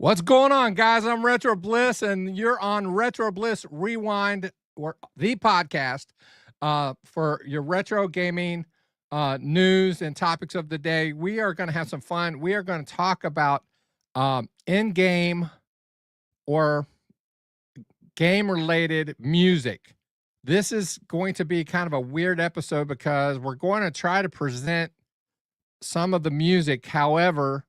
What's going on, guys? I'm Retro Bliss, and you're on Retro Bliss Rewind, or the podcast for your retro gaming news and topics of the day. We are going to have some fun. We are going to talk about in-game or game-related music. This is going to be kind of a weird episode because we're going to try to present some of the music. However,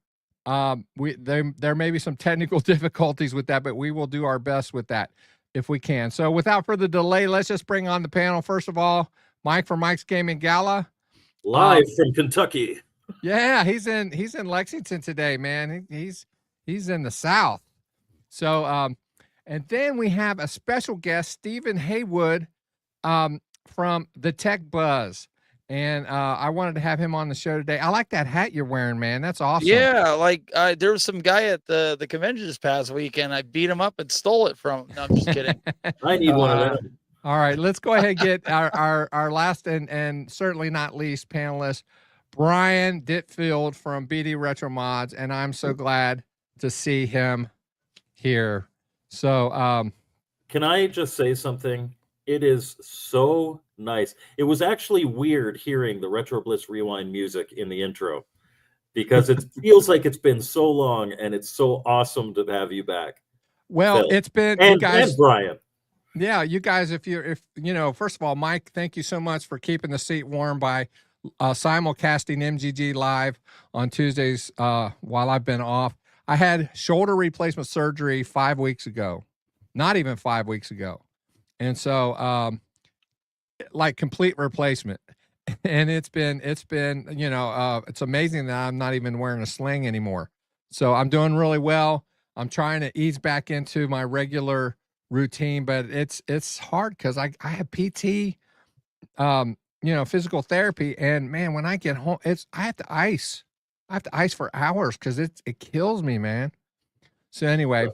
there may be some technical difficulties with that, but we will do our best with that if we can. So without further delay, let's just bring on the panel. First of all, Mike from Mike's Gaming Gala, live from Kentucky. Yeah, he's in Lexington today, man. He's in the South. So and then we have a special guest, Stephen Haywood, from the Tech Buzz. And I wanted to have him on the show today. I like that hat you're wearing, man. That's awesome. Yeah, like there was some guy at the convention this past week, and I beat him up and stole it from him. No, I'm just kidding. I need one of them. All right, let's go ahead and get our last and certainly not least panelist, Brian Ditfield from BD Retro Mods, and I'm so glad to see him here. So, can I just say something? It is so nice. It was actually weird hearing the Retro Bliss Rewind music in the intro because it feels like it's been so long, and it's so awesome to have you back. Well, Phil. It's been and, you guys, and Brian. Yeah, you guys, if you know, first of all, Mike, thank you so much for keeping the seat warm by simulcasting MGG live on Tuesdays while I've been off. I had shoulder replacement surgery 5 weeks ago, not even 5 weeks ago. And so, like complete replacement, and it's been, you know, it's amazing that I'm not even wearing a sling anymore. So I'm doing really well. I'm trying to ease back into my regular routine, but it's hard because I have PT, you know, physical therapy, and man, when I get home, I have to ice for hours because it kills me, man. So anyway.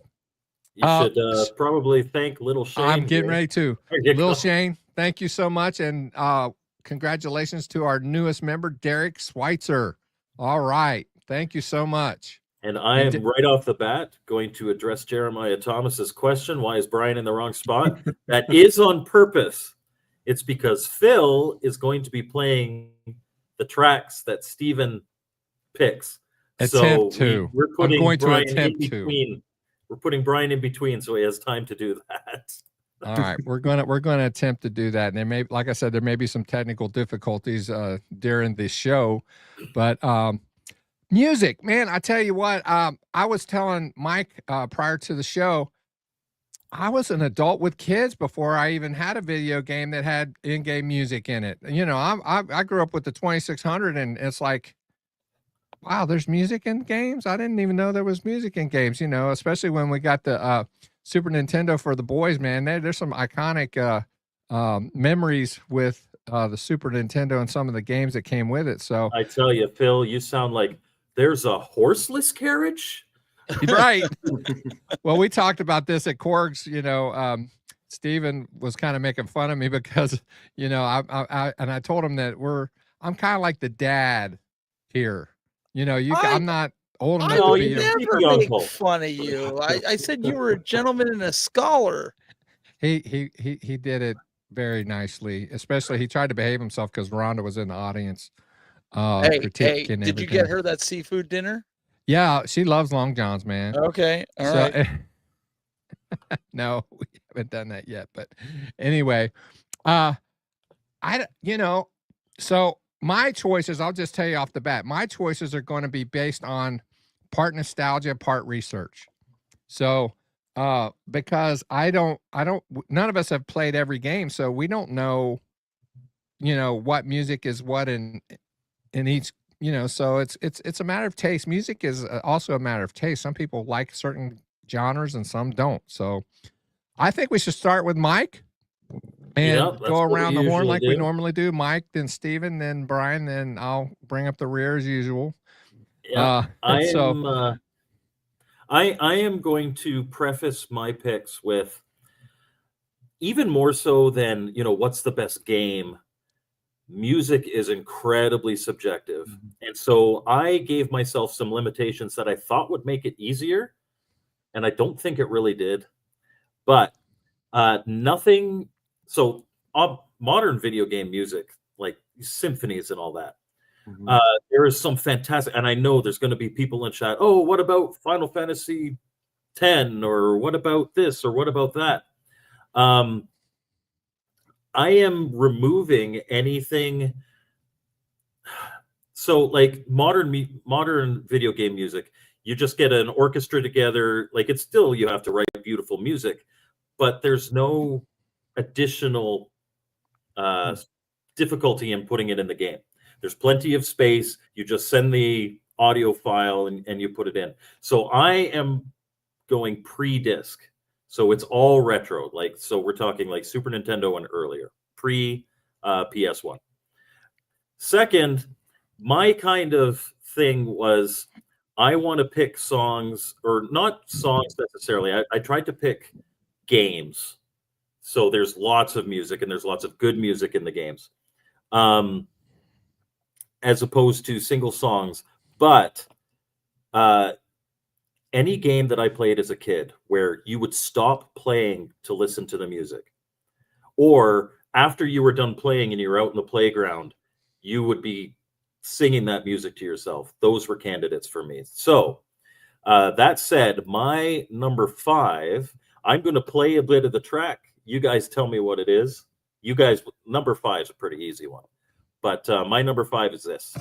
You should probably thank Little Shane. I'm getting ready to. Little Shane, thank you so much. And congratulations to our newest member, Derek Schweitzer. All right. Thank you so much. And I am right off the bat going to address Jeremiah Thomas's question. Why is Brian in the wrong spot? That is on purpose. It's because Phil is going to be playing the tracks that Stephen picks. We're putting Brian in between so he has time to do that. All right, we're gonna attempt to do that. And there may, like I said, there may be some technical difficulties during the show, but music, man, I tell you what, I was telling Mike prior to the show, I was an adult with kids before I even had a video game that had in-game music in it. You know, I grew up with the 2600, and it's like, wow, there's music in games? I didn't even know there was music in games, you know, especially when we got the Super Nintendo for the boys, man. There's some iconic memories with the Super Nintendo and some of the games that came with it. So I tell you, Phil, you sound like there's a horseless carriage. Right. Well, we talked about this at Korg's, you know, Steven was kind of making fun of me because, you know, I told him that I'm kind of like the dad here. You know, I'm not old enough to be. I never make fun of you. I said you were a gentleman and a scholar. He did it very nicely. Especially, he tried to behave himself because Rhonda was in the audience. Hey, did you get her that seafood dinner? Yeah, she loves Long John's, man. Okay, all right. No, we haven't done that yet. But anyway, so. My choices, I'll just tell you off the bat, my choices are going to be based on part nostalgia, part research. So, because none of us have played every game, so we don't know, you know, what music is what in each, you know, so it's a matter of taste. Music is also a matter of taste. Some people like certain genres and some don't. So I think we should start with Mike. And go around the horn like we normally do. Mike, then Steven, then Brian, then I'll bring up the rear as usual. Yeah, I am going to preface my picks with, even more so than, you know, what's the best game, music is incredibly subjective. Mm-hmm. And so I gave myself some limitations that I thought would make it easier. and I don't think it really did. But nothing. So modern video game music, like symphonies and all that. Mhm. There is some fantastic, and I know there's going to be people in chat. Oh, what about Final Fantasy 10, or what about this, or what about that? I am removing anything. So, like modern video game music, you just get an orchestra together. Like it's still, you have to write beautiful music, but there's no additional difficulty in putting it in the game. There's plenty of space. You just send the audio file and you put it in. So I am going pre-disc. So it's all retro. Like, so we're talking like Super Nintendo and earlier, pre PS1. Second, my kind of thing was I want to pick songs, or not songs necessarily. I tried to pick games. So there's lots of music, and there's lots of good music in the games, as opposed to single songs. But any game that I played as a kid where you would stop playing to listen to the music, or after you were done playing and you were out in the playground, you would be singing that music to yourself. Those were candidates for me. So that said, my number 5, I'm going to play a bit of the track. You guys tell me what it is. You guys, number 5 is a pretty easy one. But my number 5 is this.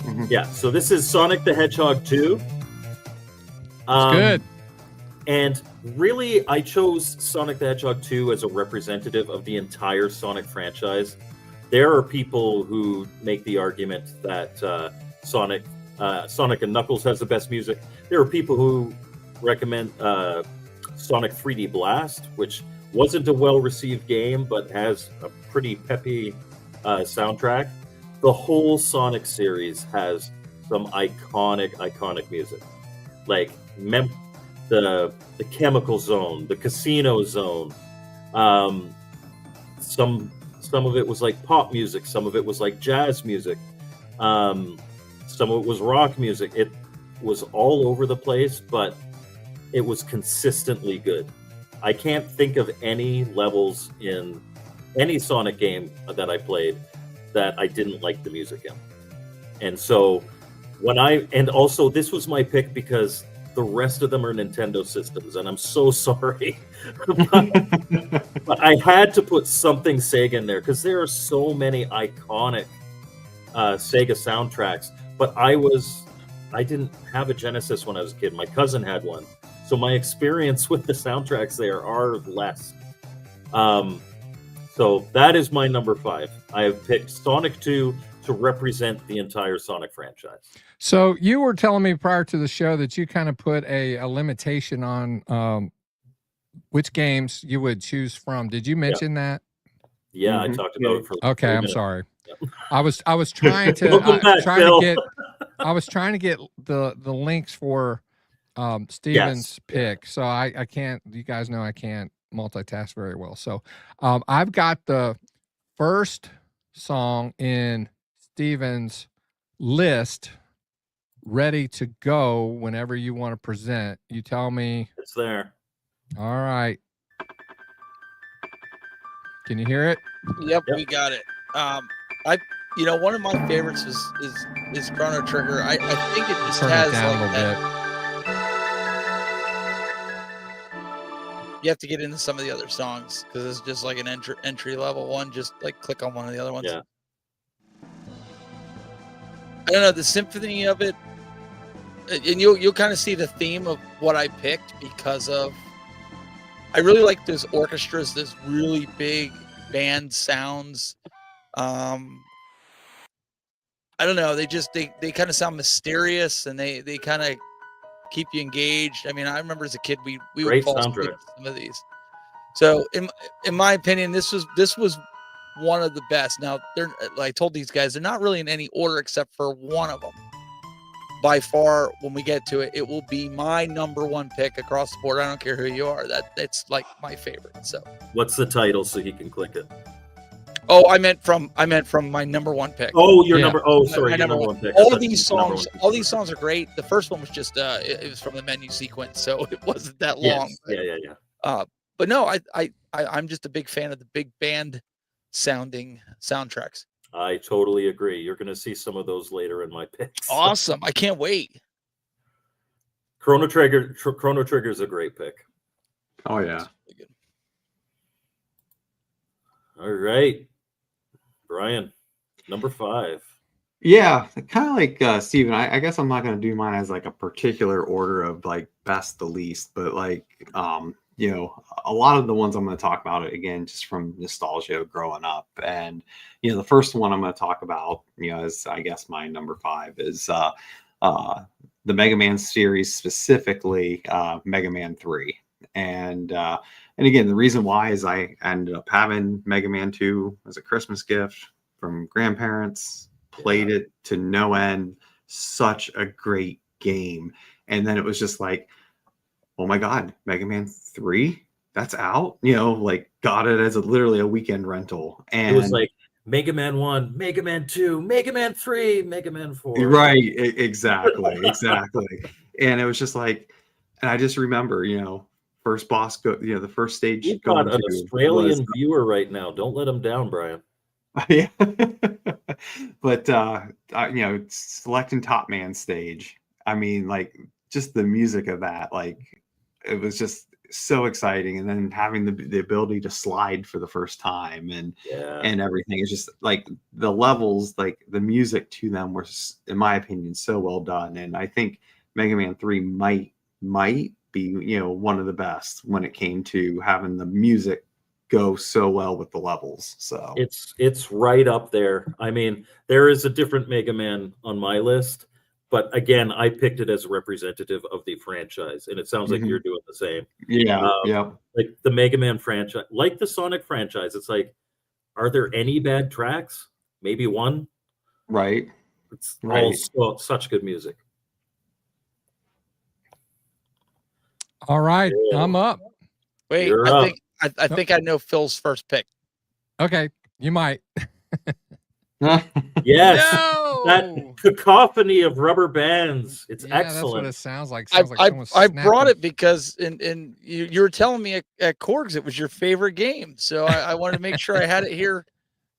Mhm. Yeah, so this is Sonic the Hedgehog 2. It's good. And really, I chose Sonic the Hedgehog 2 as a representative of the entire Sonic franchise. There are people who make the argument that Sonic and Knuckles has the best music. There are people who recommend Sonic 3D Blast, which wasn't a well-received game, but has a pretty peppy soundtrack. The whole Sonic series has some iconic music, like the Chemical Zone, the Casino Zone. Some of it was like pop music, some of it was like jazz music, some of it was rock music. It was all over the place, but it was consistently good. I can't think of any levels in any Sonic game that I played that I didn't like the music in. And so and also this was my pick because the rest of them are Nintendo systems, and I'm so sorry. but I had to put something Sega in there because there are so many iconic Sega soundtracks. But I didn't have a Genesis when I was a kid. My cousin had one. So my experience with the soundtracks there are less. So that is my number 5. I have picked Sonic 2 to represent the entire Sonic franchise. So you were telling me prior to the show that you kind of put a limitation on which games you would choose from. Did you mention that? Yeah, Mhm. I talked about it for Okay, 3 I'm minutes. sorry. Yeah. I was trying to Welcome back, Phil. I was trying to get the links for Steven's pick. So I can't, you guys know I can't multitask very well. So I've got the first song in Steven's list ready to go whenever you want to present. You tell me. It's there. All right. Can you hear it? Yep, we got it. One of my favorites is Chrono Trigger. I think it just Turn has it down like a little bit. You have to get into some of the other songs because it's just like an entry level one. Just like click on one of the other ones. Yeah. I don't know the symphony of it, and you'll kind of see the theme of what I picked because of. I really like those orchestras, those really big band sounds. I don't know. They kind of sound mysterious, and they kind of keep you engaged. I mean, I remember as a kid we Great would fall asleep soundtrack. to some of these. So in my opinion, this was one of the best. Now like I told these guys, they're not really in any order except for one of them. By far, when we get to it, it will be my number 1 pick across the board. I don't care who you are. That's like my favorite. So What's the title so he can click it? Oh, I meant from my number one pick. Oh, your Yeah. number. Oh, sorry, My your number number one. one pick. I All thought these you number songs, one pick. all these songs are great. The first one was just it was from the menu sequence, so it wasn't that long. Yes. Yeah. But no, I'm just a big fan of the big band sounding soundtracks. I totally agree. You're going to see some of those later in my picks. Awesome! I can't wait. Chrono Trigger is a great pick. Oh yeah. Really good. All right, Brian, number 5. Yeah, kind of like Steven, I guess I'm not going to do mine as like a particular order of like best to least, but like, you know, a lot of the ones I'm going to talk about, again, just from nostalgia growing up. And, you know, the first one I'm going to talk about, you know, is I guess my number 5 is the Mega Man series, specifically Mega Man 3. And again, the reason why is I ended up having Mega Man 2 as a Christmas gift from grandparents. Played it to no end. Such a great game. And then it was just like, oh my God, Mega Man 3, that's out. You know, like got it as literally a weekend rental. And It was like Mega Man 1, Mega Man 2, Mega Man 3, Mega Man 4. right, exactly. And it was just like, and I just remember, you know, first boss you know, the first stage You've going got an to Australian viewer right now. Don't let him down, Brian. yeah. But you know, selecting Top Man stage, I mean, like just the music of that, like it was just so exciting. And then having the ability to slide for the first time and everything, it's just like the levels, like the music to them were, in my opinion, so well done. And I think Mega Man 3 might be, you know, one of the best when it came to having the music go so well with the levels. So it's right up there. I mean, there is a different Mega Man on my list, but again, I picked it as a representative of the franchise, and it sounds like you're doing the same. Yeah. Like the Mega Man franchise, like the Sonic franchise, it's like, are there any bad tracks? Maybe one. Right. It's Right. all such good music. All right, Yeah. I'm up. Wait, You're I up. think I think I know Phil's first pick. Okay, you might. Yes. No! That cacophony of rubber bands. It's Yeah, that's what excellent. it sounds like. I Sounds like someone's I brought snapping. it because and you were telling me at Korg's it was your favorite game, so I wanted to make sure I had it here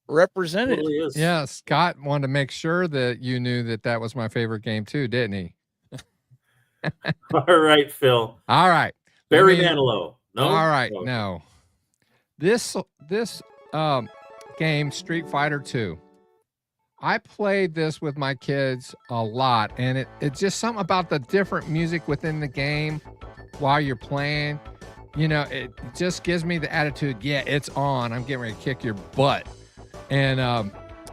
represented. Totally is. Yeah, Scott wanted to make sure that you knew that that was my favorite game too, didn't he? All right, Phil. All right. Barry Let me- Manilow. No. All right, Oh. no. This game, Street Fighter 2. I played this with my kids a lot, and it's just something about the different music within the game while you're playing. You know, it just gives me the attitude, yeah, it's on. I'm getting ready to kick your butt. And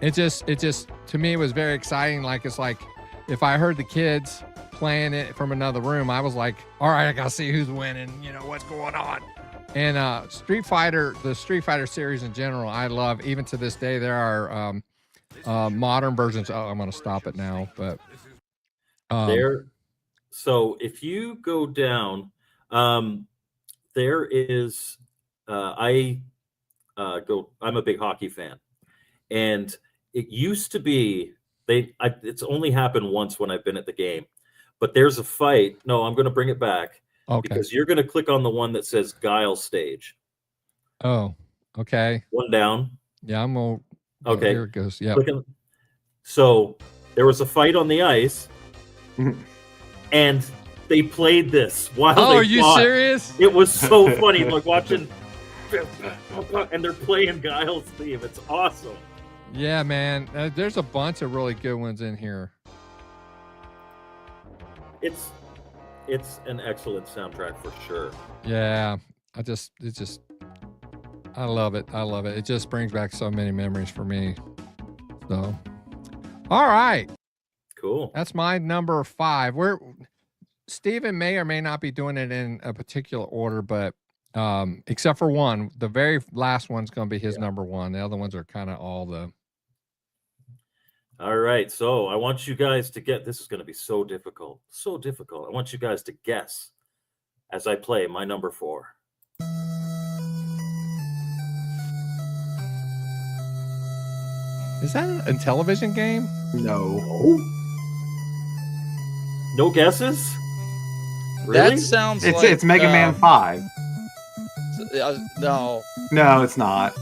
it just to me it was very exciting. Like it's like if I heard the kids playing it from another room, I was like, all right, I gotta see who's winning, you know, what's going on. And the Street Fighter series in general, I love. Even to this day, there are modern versions. Oh, I'm gonna stop it now, but There. So if you go down, there is. I'm a big hockey fan, and it used to be it's only happened once when I've been at the game, but there's a fight. No, I'm going to bring it back. okay. Because you're going to click on the one that says Guile stage. Oh, okay. One down. Yeah, I'm gonna. Okay. Here it goes. Yeah. So there was a fight on the ice, and they played this while Oh, they are you fought. serious? It was so funny, like watching, and they're playing Guile's theme. It's awesome. Yeah, man. There's a bunch of really good ones in here. It's an excellent soundtrack for sure. Yeah, I love it. I love it. It just brings back so many memories for me. So, all right, Cool. that's my number 5. Steven may or may not be doing it in a particular order, but except for one, the very last one's going to be his number 1. The other ones are kind of all the. All right, so I want you guys to get. This is going to be so difficult. So difficult. I want you guys to guess as I play my number 4. Is that an Intellivision game? No. No guesses? Really? That sounds It's like it's Mega Man 5. no. No, it's not.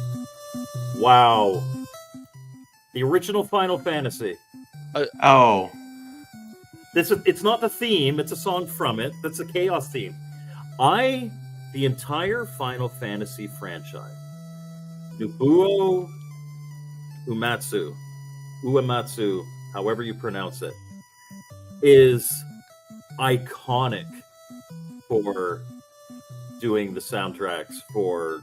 Wow. The original Final Fantasy. Oh. It's not the theme, it's a song from it. That's a Chaos theme. The entire Final Fantasy franchise, Nobuo Uematsu, however you pronounce it, is iconic for doing the soundtracks for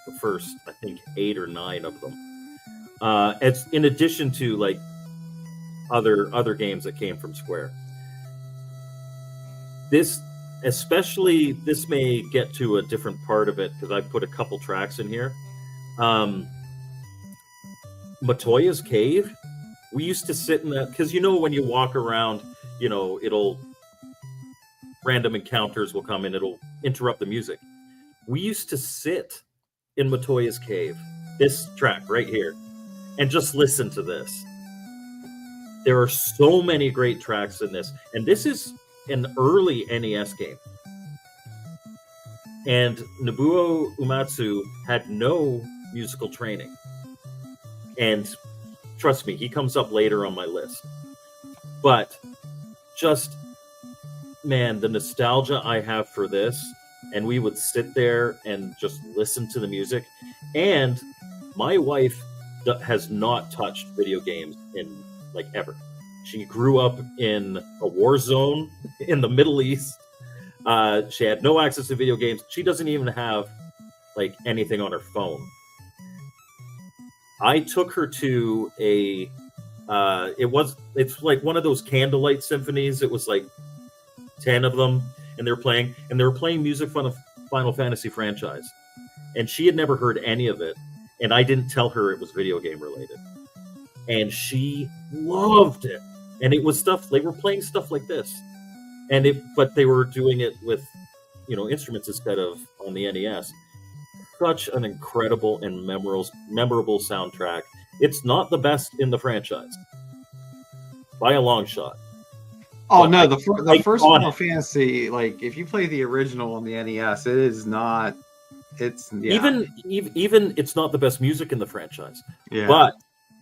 the first, I think, 8 or 9 of them. It's in addition to like other games that came from Square. This may get to a different part of it because I put a couple tracks in here. Matoya's Cave. We used to sit in that because when you walk around, random encounters will come and it'll interrupt the music. We used to sit in Matoya's Cave, this track right here, and just listen to this. There are so many great tracks in this, and this is an early NES game. And Nobuo Uematsu had no musical training. And trust me, he comes up later on my list. But just, man, the nostalgia I have for this, and we would sit there and just listen to the music. And my wife has not touched video games in like ever. She grew up in a war zone in the Middle East. She had no access to video games. She doesn't even have like anything on her phone. I took her to it's like one of those candlelight symphonies. It was like 10 of them, and they were playing music from the Final Fantasy franchise. And she had never heard any of it, and I didn't tell her it was video game related. And she loved it. And it was stuff, they were playing stuff like this. But they were doing it with, instruments instead of on the NES. Such an incredible and memorable soundtrack. It's not the best in the franchise by a long shot. Oh But no, the first iconic. Final Fantasy, like if you play the original on the NES, it is not. It's Even it's not the best music in the franchise, yeah. but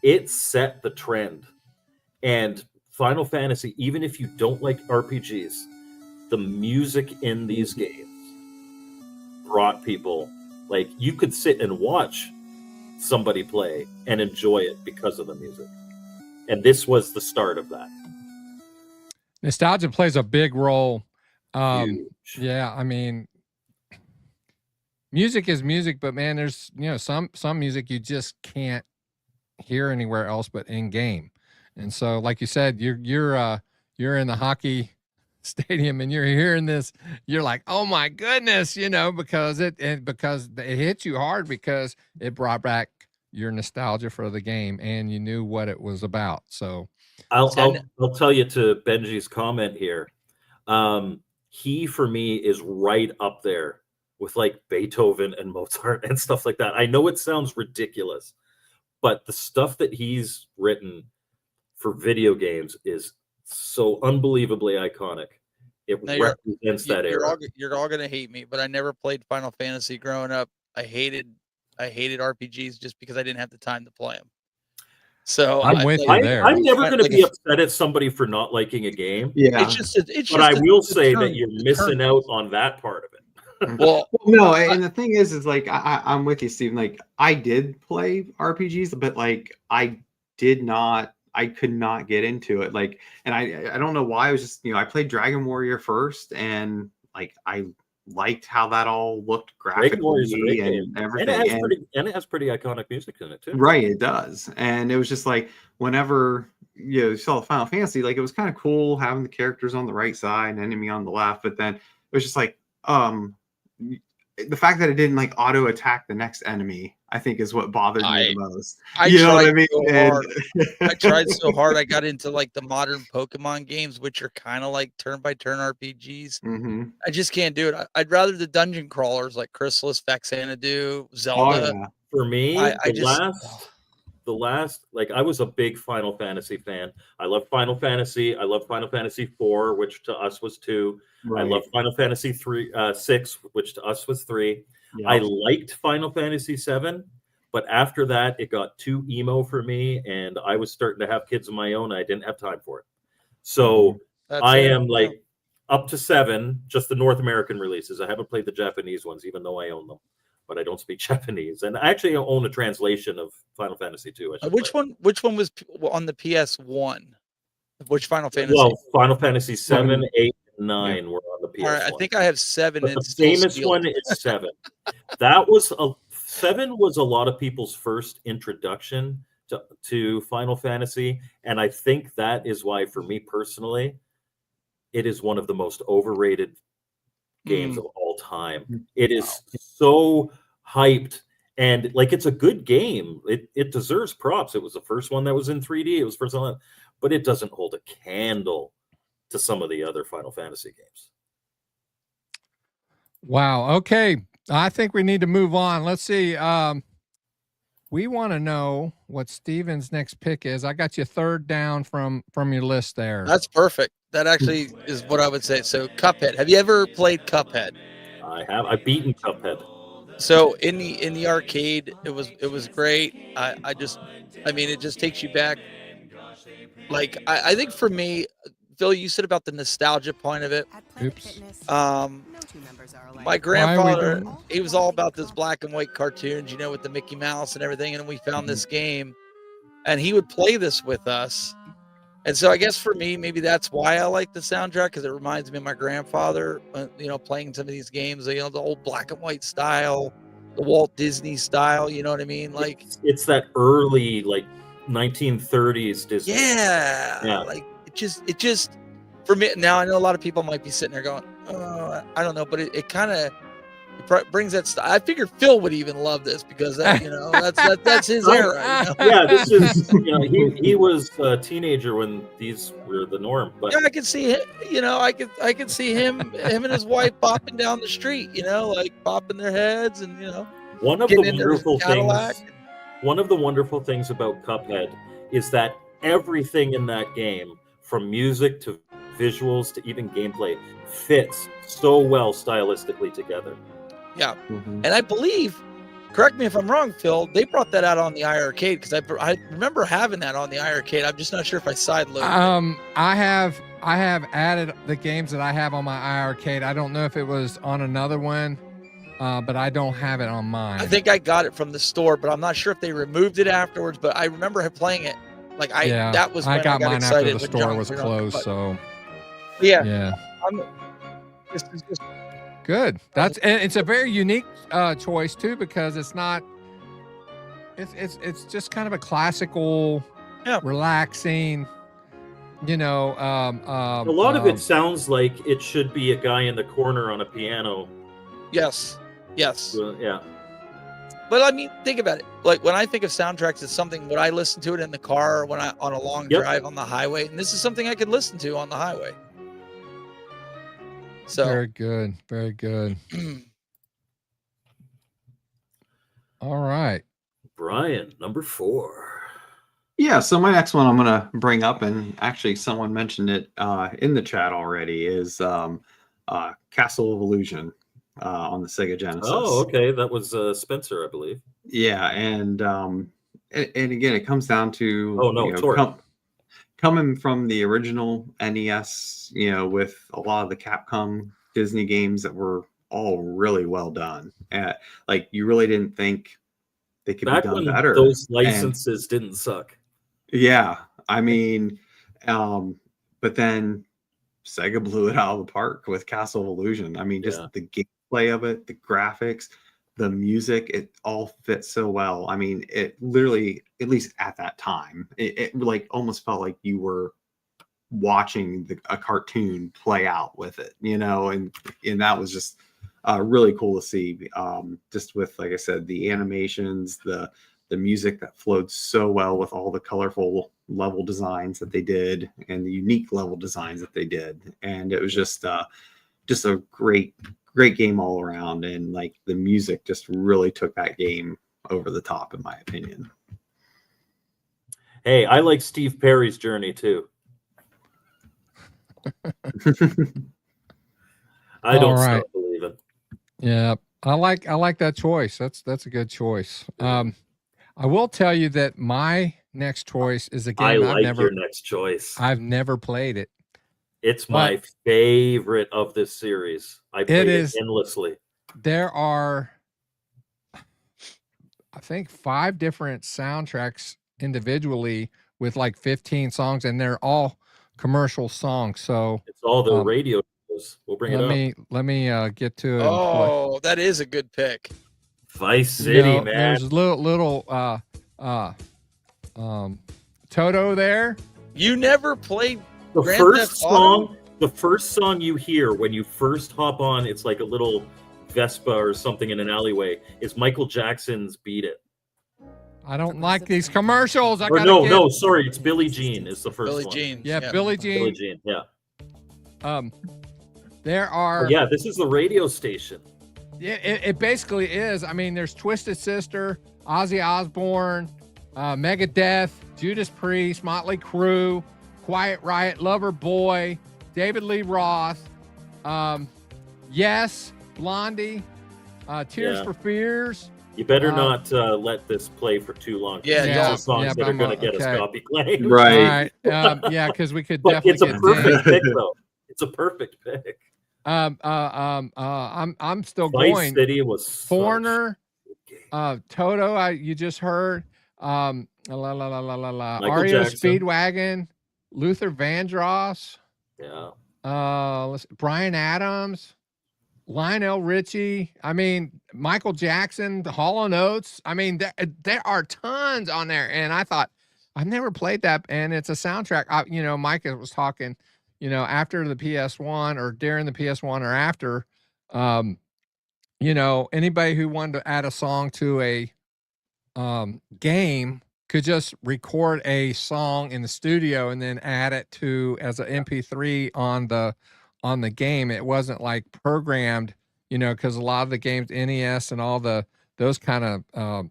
it set the trend. And Final Fantasy, even if you don't like RPGs, the music in these games brought people, like you could sit and watch somebody play and enjoy it because of the music. And this was the start of that. Nostalgia plays a big role. Huge. Yeah, I mean, music is music, but man, there's some music you just can't hear anywhere else but in game. And so, like you said, you're in the hockey stadium and you're hearing this, you're like, oh my goodness, because it hit you hard because it brought back your nostalgia for the game and you knew what it was about. So I'll tell you to Benji's comment here. He for me is right up there with like Beethoven and Mozart and stuff like that. I know it sounds ridiculous, but the stuff that he's written for video games is so unbelievably iconic. It represents that era. You're all gonna hate me, but I never played Final Fantasy growing up. I hated RPGs just because I didn't have the time to play them. So I'm with you there. I'm never going to be upset at somebody for not liking a game. Yeah. But I will say that you're missing out on that part of it. Well, no, and the thing is like I'm with you, Steven. Like I did play RPGs, but like I could not get into it. Like, and I don't know why. I was just I played Dragon Warrior first, and like I liked how that all looked graphically and everything. And it has pretty iconic music in it too. Right, it does. And it was just like whenever you saw the Final Fantasy, like it was kind of cool having the characters on the right side and enemy on the left, but then it was just like the fact that it didn't like auto attack the next enemy, I think is what bothered me the most. You know what I mean? I tried so hard. I got into like the modern Pokemon games, which are kind of like turn-by-turn RPGs. Mm-hmm. I just can't do it. I'd rather the dungeon crawlers like Chrysalis, Xanadu, Zelda. For me, the last, like, I was a big Final Fantasy fan. I love Final Fantasy. I love Final Fantasy 4, which to us was 2. Right. I love Final Fantasy 6, which to us was 3. Yeah. I liked Final Fantasy 7, but after that, it got too emo for me, and I was starting to have kids of my own. I didn't have time for it. So I am like up to 7, just the North American releases. I haven't played the Japanese ones, even though I own them, but I don't speak Japanese. And I actually own a translation of Final Fantasy 2. Which one was on the PS1? Which Final Fantasy? Well, Final Fantasy 7, 8, and 9 were on the PS1. All right, I think I have 7. But the famous one is 7. 7 was a lot of people's first introduction to Final Fantasy, and I think that is why, for me personally, it is one of the most overrated games of all time. It is so hyped, and like, it's a good game. It deserves props. It was the first one that was in 3D. It was the first one, but it doesn't hold a candle to some of the other Final Fantasy games. Wow. Okay. I think we need to move on. Let's see. We want to know what Steven's next pick is. I got you third down from your list there. That's perfect. That actually is what I would say. So Cuphead. Have you ever played Cuphead? I have. I've beaten Cuphead. So in the arcade, it was great. I mean, it just takes you back. Like, I think for me, Phil, you said about the nostalgia point of it. Oops. My grandfather, he was all about this black and white cartoons, you know, with the Mickey Mouse and everything. And then we found this game, and he would play this with us. And so I guess for me, maybe that's why I like the soundtrack, because it reminds me of my grandfather, you know, playing some of these games, you know, the old black and white style, the Walt Disney style, you know what I mean? Like, it's that early, like, 1930s Disney. Yeah. Like, it just, for me, now I know a lot of people might be sitting there going, oh, I don't know, but it kind of brings that style. I figured Phil would even love this, because that, you know, that's his era. You know? Yeah, this is, you know, he was a teenager when these were the norm. But yeah, I could see him, you know, I could see him and his wife bopping down the street, you know, like bopping their heads, and, you know, one of the wonderful things about Cuphead is that everything in that game, from music to visuals to even gameplay, fits so well stylistically together. Yeah. And I believe, correct me if I'm wrong, Phil, they brought that out on the iArcade, because I remember having that on the iArcade. I'm just not sure if I sideloaded it. I have added the games that I have on my iArcade. I don't know if it was on another one, but I don't have it on mine. I think I got it from the store, but I'm not sure if they removed it afterwards. But I remember playing it. Like, that was when I got mine excited after the store was closed. So yeah. This is just good. And it's a very unique choice too, because it's not. It's just kind of a classical, relaxing. You know, a lot of it sounds like it should be a guy in the corner on a piano. Yes. Yeah. But I mean, think about it. Like, when I think of soundtracks, it's something, would I listen to it in the car, or when I on a long drive on the highway? And this is something I could listen to on the highway. So very good. All right, Brian, number 4. Yeah, so my next one I'm going to bring up, and actually someone mentioned it in the chat already, is Castle of Illusion on the Sega Genesis. Oh, okay. That was Spencer, I believe. Yeah, and again, it comes down to coming from the original NES, you know, with a lot of the Capcom Disney games that were all really well done. Like, you really didn't think they could be done better. Those licenses didn't suck. Yeah, I mean, but then Sega blew it out of the park with Castle of Illusion. I mean, just the gameplay of it, the graphics, the music, it all fits so well. I mean, it literally, at least at that time, it like almost felt like you were watching a cartoon play out with it, you know, and that was just really cool to see. Just with, like I said, the animations, the music that flowed so well with all the colorful level designs that they did, and the unique level designs that they did, and it was just a great game all around. And like, the music just really took that game over the top, in my opinion. Hey, I like Steve Perry's Journey too. I All don't right. stop believing. Yeah, I like that choice. That's a good choice. I will tell you that my next choice is a I game like your next choice. I've never played it. It's But my favorite of this series. I played it is- endlessly. There are, I think, 5 different soundtracks individually with like 15 songs, and they're all commercial songs. So It's all the radio shows. We'll bring it up. let me get to it. Oh, that is a good pick. Vice City, man. There's little Toto there. You never played The Grand first Theft Auto? song, the first song you hear when you first hop on, it's like a little Vespa or something in an alleyway, is Michael Jackson's Beat It. I don't like these commercials. Or no, sorry, it's Billie Jean is the first Billie one. Jean. Yeah, Billie Billie Jean. Jean, yeah. There are. Oh, yeah, this is the radio station. Yeah, it basically is. I mean, there's Twisted Sister, Ozzy Osbourne, Megadeth, Judas Priest, Motley Crue, Quiet Riot, Lover Boy, David Lee Roth, Yes, Blondie, Tears Yeah. for Fears. You better not let this play for too long. Yeah, These yeah, are songs yeah, that are going to get us okay. copy claims. Right. All right. Yeah, because we could But definitely it's a get perfect dinged. pick, though. It's a perfect pick. I'm still Vice going. City was such Foreigner, a good game. Toto, you just heard. Michael Michael REO Jackson. Speedwagon, Luther Vandross, Yeah. Bryan Adams, Lionel Richie. I mean, Michael Jackson, the Hall & Oates. I mean, there are tons on there. And I thought, I've never played that. And it's a soundtrack. Mike was talking, after the PS1 or during the PS1 or after, anybody who wanted to add a song to a game could just record a song in the studio and then add it to as an MP3 on the game. It wasn't like programmed, because a lot of the games, NES and all those kind of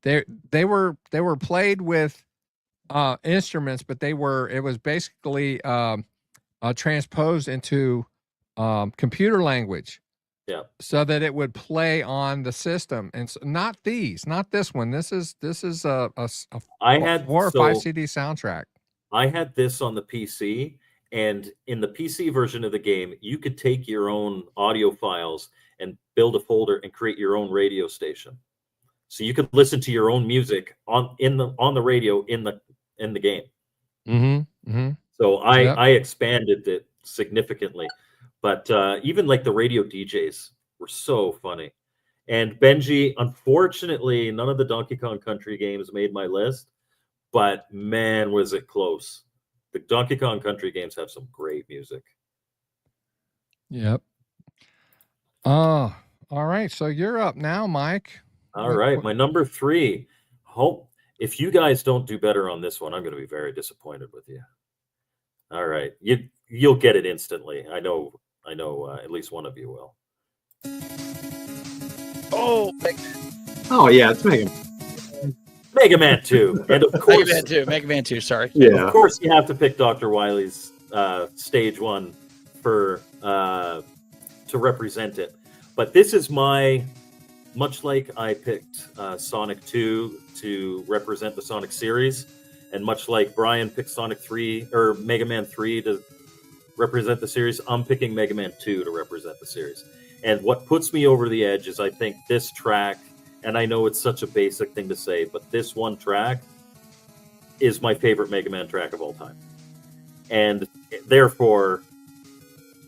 they were played with instruments, but it was basically transposed into computer language. Yeah. So that it would play on the system, and so, not this one. This is a I had 4 or 5 CD soundtrack. I had this on the PC, and in the PC version of the game, you could take your own audio files and build a folder and create your own radio station. So you could listen to your own music on the radio in the game. Mm-hmm. Mm-hmm. So I expanded it significantly. But even like the radio DJs were so funny. And Benji, unfortunately, none of the Donkey Kong Country games made my list, but man, was it close. The Donkey Kong Country games have some great music. Yep. All right. So you're up now, Mike. All right. My number 3. If you guys don't do better on this one, I'm going to be very disappointed with you. All right. You'll get it instantly. I know at least one of you will. Oh, yeah, it's Mega. Mega Man 2. And of course, Mega Man 2, sorry. Yeah. of course you have to pick Dr. Wily's stage 1 for to represent it. But this is much like I picked Sonic 2 to represent the Sonic series, and much like Brian picked Sonic 3 or Mega Man 3 to represent the series, I'm picking Mega Man 2 to represent the series. And what puts me over the edge is I think this track, and I know it's such a basic thing to say, but this one track is my favorite Mega Man track of all time. And therefore,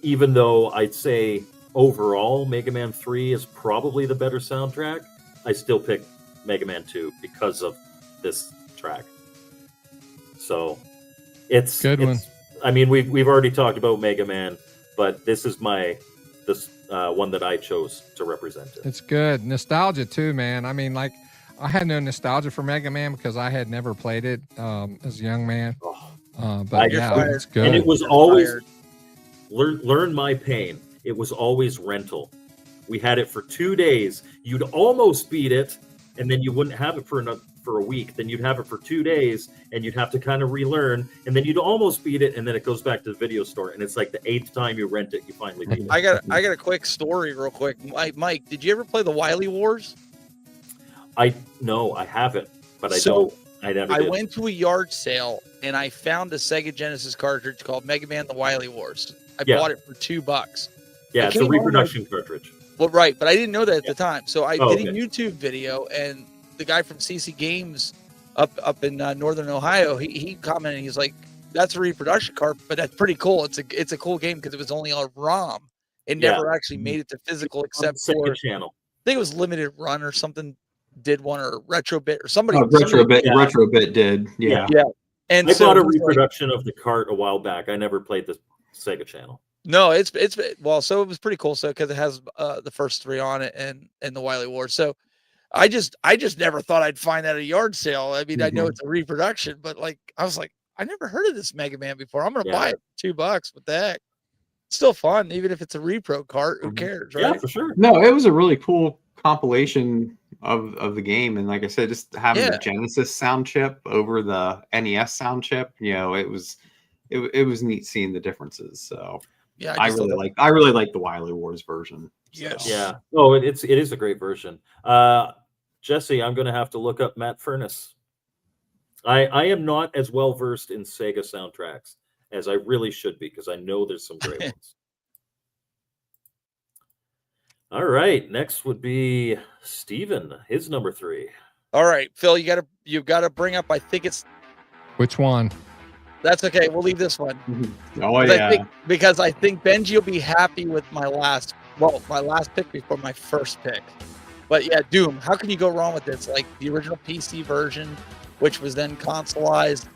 even though I'd say overall Mega Man 3 is probably the better soundtrack, I still pick Mega Man 2 because of this track. So it's Good one. I mean, we've already talked about Mega Man, but this is this one that I chose to represent it. It's good. Nostalgia too, man. I mean, like, I had no nostalgia for Mega Man because I had never played it as a young man. But yeah, it's good. And it was always learn my pain. It was always rental. We had it for 2 days. You'd almost beat it, and then you wouldn't have it for for a week, then you'd have it for 2 days, and you'd have to kind of relearn, and then you'd almost beat it, and then it goes back to the video store, and it's like the 8th time you rent it, you finally beat it. I got a quick story real quick. Mike, did you ever play the Wily Wars? No, I haven't, but I I went to a yard sale and I found a Sega Genesis cartridge called Mega Man The Wily Wars. I bought it for $2. Yeah, it's a reproduction cartridge. Well, right, but I didn't know that at the time. So I did a okay. YouTube video, and the guy from CC Games up in Northern Ohio, he commented. He's like, "That's a reproduction cart, but that's pretty cool. It's a cool game because it was only on ROM. It never actually made it to physical, except for channel. I think it was Limited Run or something. Did one or Retrobit or somebody? Retrobit did. Yeah. And I bought a reproduction of the cart a while back. I never played the Sega channel. No, it's well, so it was pretty cool. So because it has the first 3 on it and the Wily Wars. So I just never thought I'd find that at a yard sale. I mean, I know it's a reproduction, but like I was like, I never heard of this Mega Man before. I'm gonna buy it for $2. What the heck? It's still fun, even if it's a repro cart. Who cares, right? Yeah, for sure. No, it was a really cool compilation of the game, and like I said, just having the Genesis sound chip over the NES sound chip, it was neat seeing the differences. So yeah, I really like the Wily Wars version. Yes. Yeah. Oh, it is a great version. Jesse, I'm going to have to look up Matt Furness. I am not as well versed in Sega soundtracks as I really should be, because I know there's some great ones. All right, next would be Steven, his number 3. All right, Phil, you've got to bring up. I think it's which one? That's okay. We'll leave this one. Oh yeah, because I think Benji will be happy with my last pick before my first pick. But yeah, Doom. How can you go wrong with this? Like the original PC version, which was then consoleized.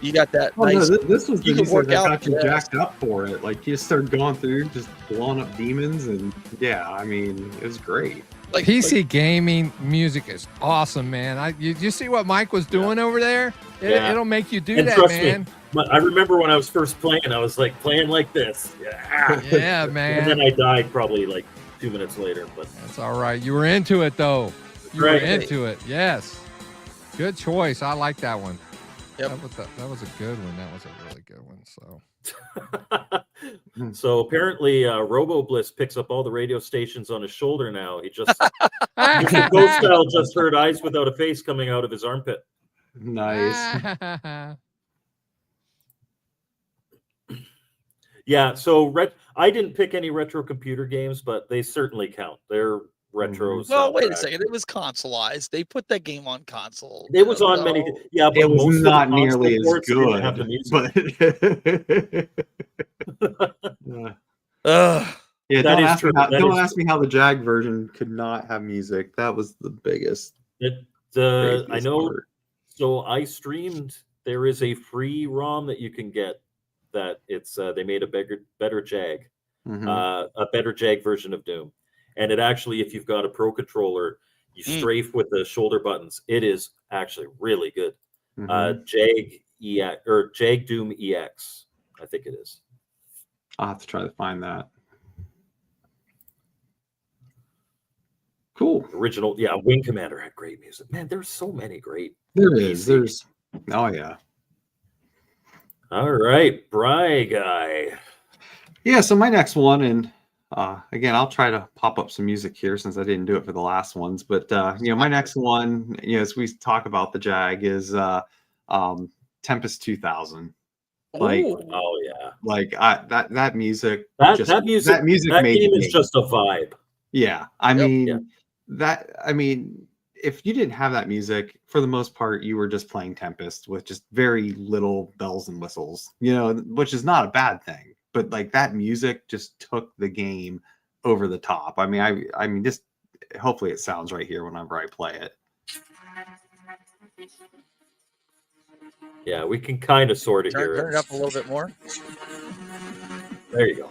You got that. Nice. No, this was the music that got you jacked up for it. Like you just started going through, just blowing up demons, and I mean, it was great. Like PC gaming music is awesome, man. You see what Mike was doing over there? It'll make you do that, man. I remember when I was first playing, I was like playing like this. Yeah, man. And then I died probably like 2 minutes later. But that's all right. You were into it though. You were into it. Yes. Good choice. I like that one. Yep. That was a good one. That was a really good one. So, so apparently, Robo Bliss picks up all the radio stations on his shoulder now. He just, Ghost Style just heard "Eyes Without a Face" coming out of his armpit. Nice. Yeah. So I didn't pick any retro computer games, but they certainly count. They're retro. Well, wait a second. It was consoleized. They put that game on console. It was on many. Yeah, but it was not nearly as good. Have the music. Yeah, don't ask me how the Jag version could not have music. That was the biggest. I know. Part. So I streamed. There is a free ROM that you can get. That it's they made a better Jag, a better Jag version of Doom. And it actually, if you've got a Pro controller, you strafe with the shoulder buttons. It is actually really good. Jag EX or Jag Doom EX, I think it is. I'll have to try to find that. Cool. Original, Wing Commander had great music. Man, there's so many great. There's. Oh yeah. All right, Bry guy. Yeah. So my next one, and again, I'll try to pop up some music here since I didn't do it for the last ones. But my next one, as we talk about the Jag, is Tempest 2000. Like, oh yeah, like that music. That music that made game is just a vibe. Yeah, I mean if you didn't have that music, for the most part, you were just playing Tempest with just very little bells and whistles. Which is not a bad thing. But like that music just took the game over the top. I mean, just hopefully it sounds right here whenever I play it. Yeah, we can kind of sort of hear it. Turn it up a little bit more. There you go.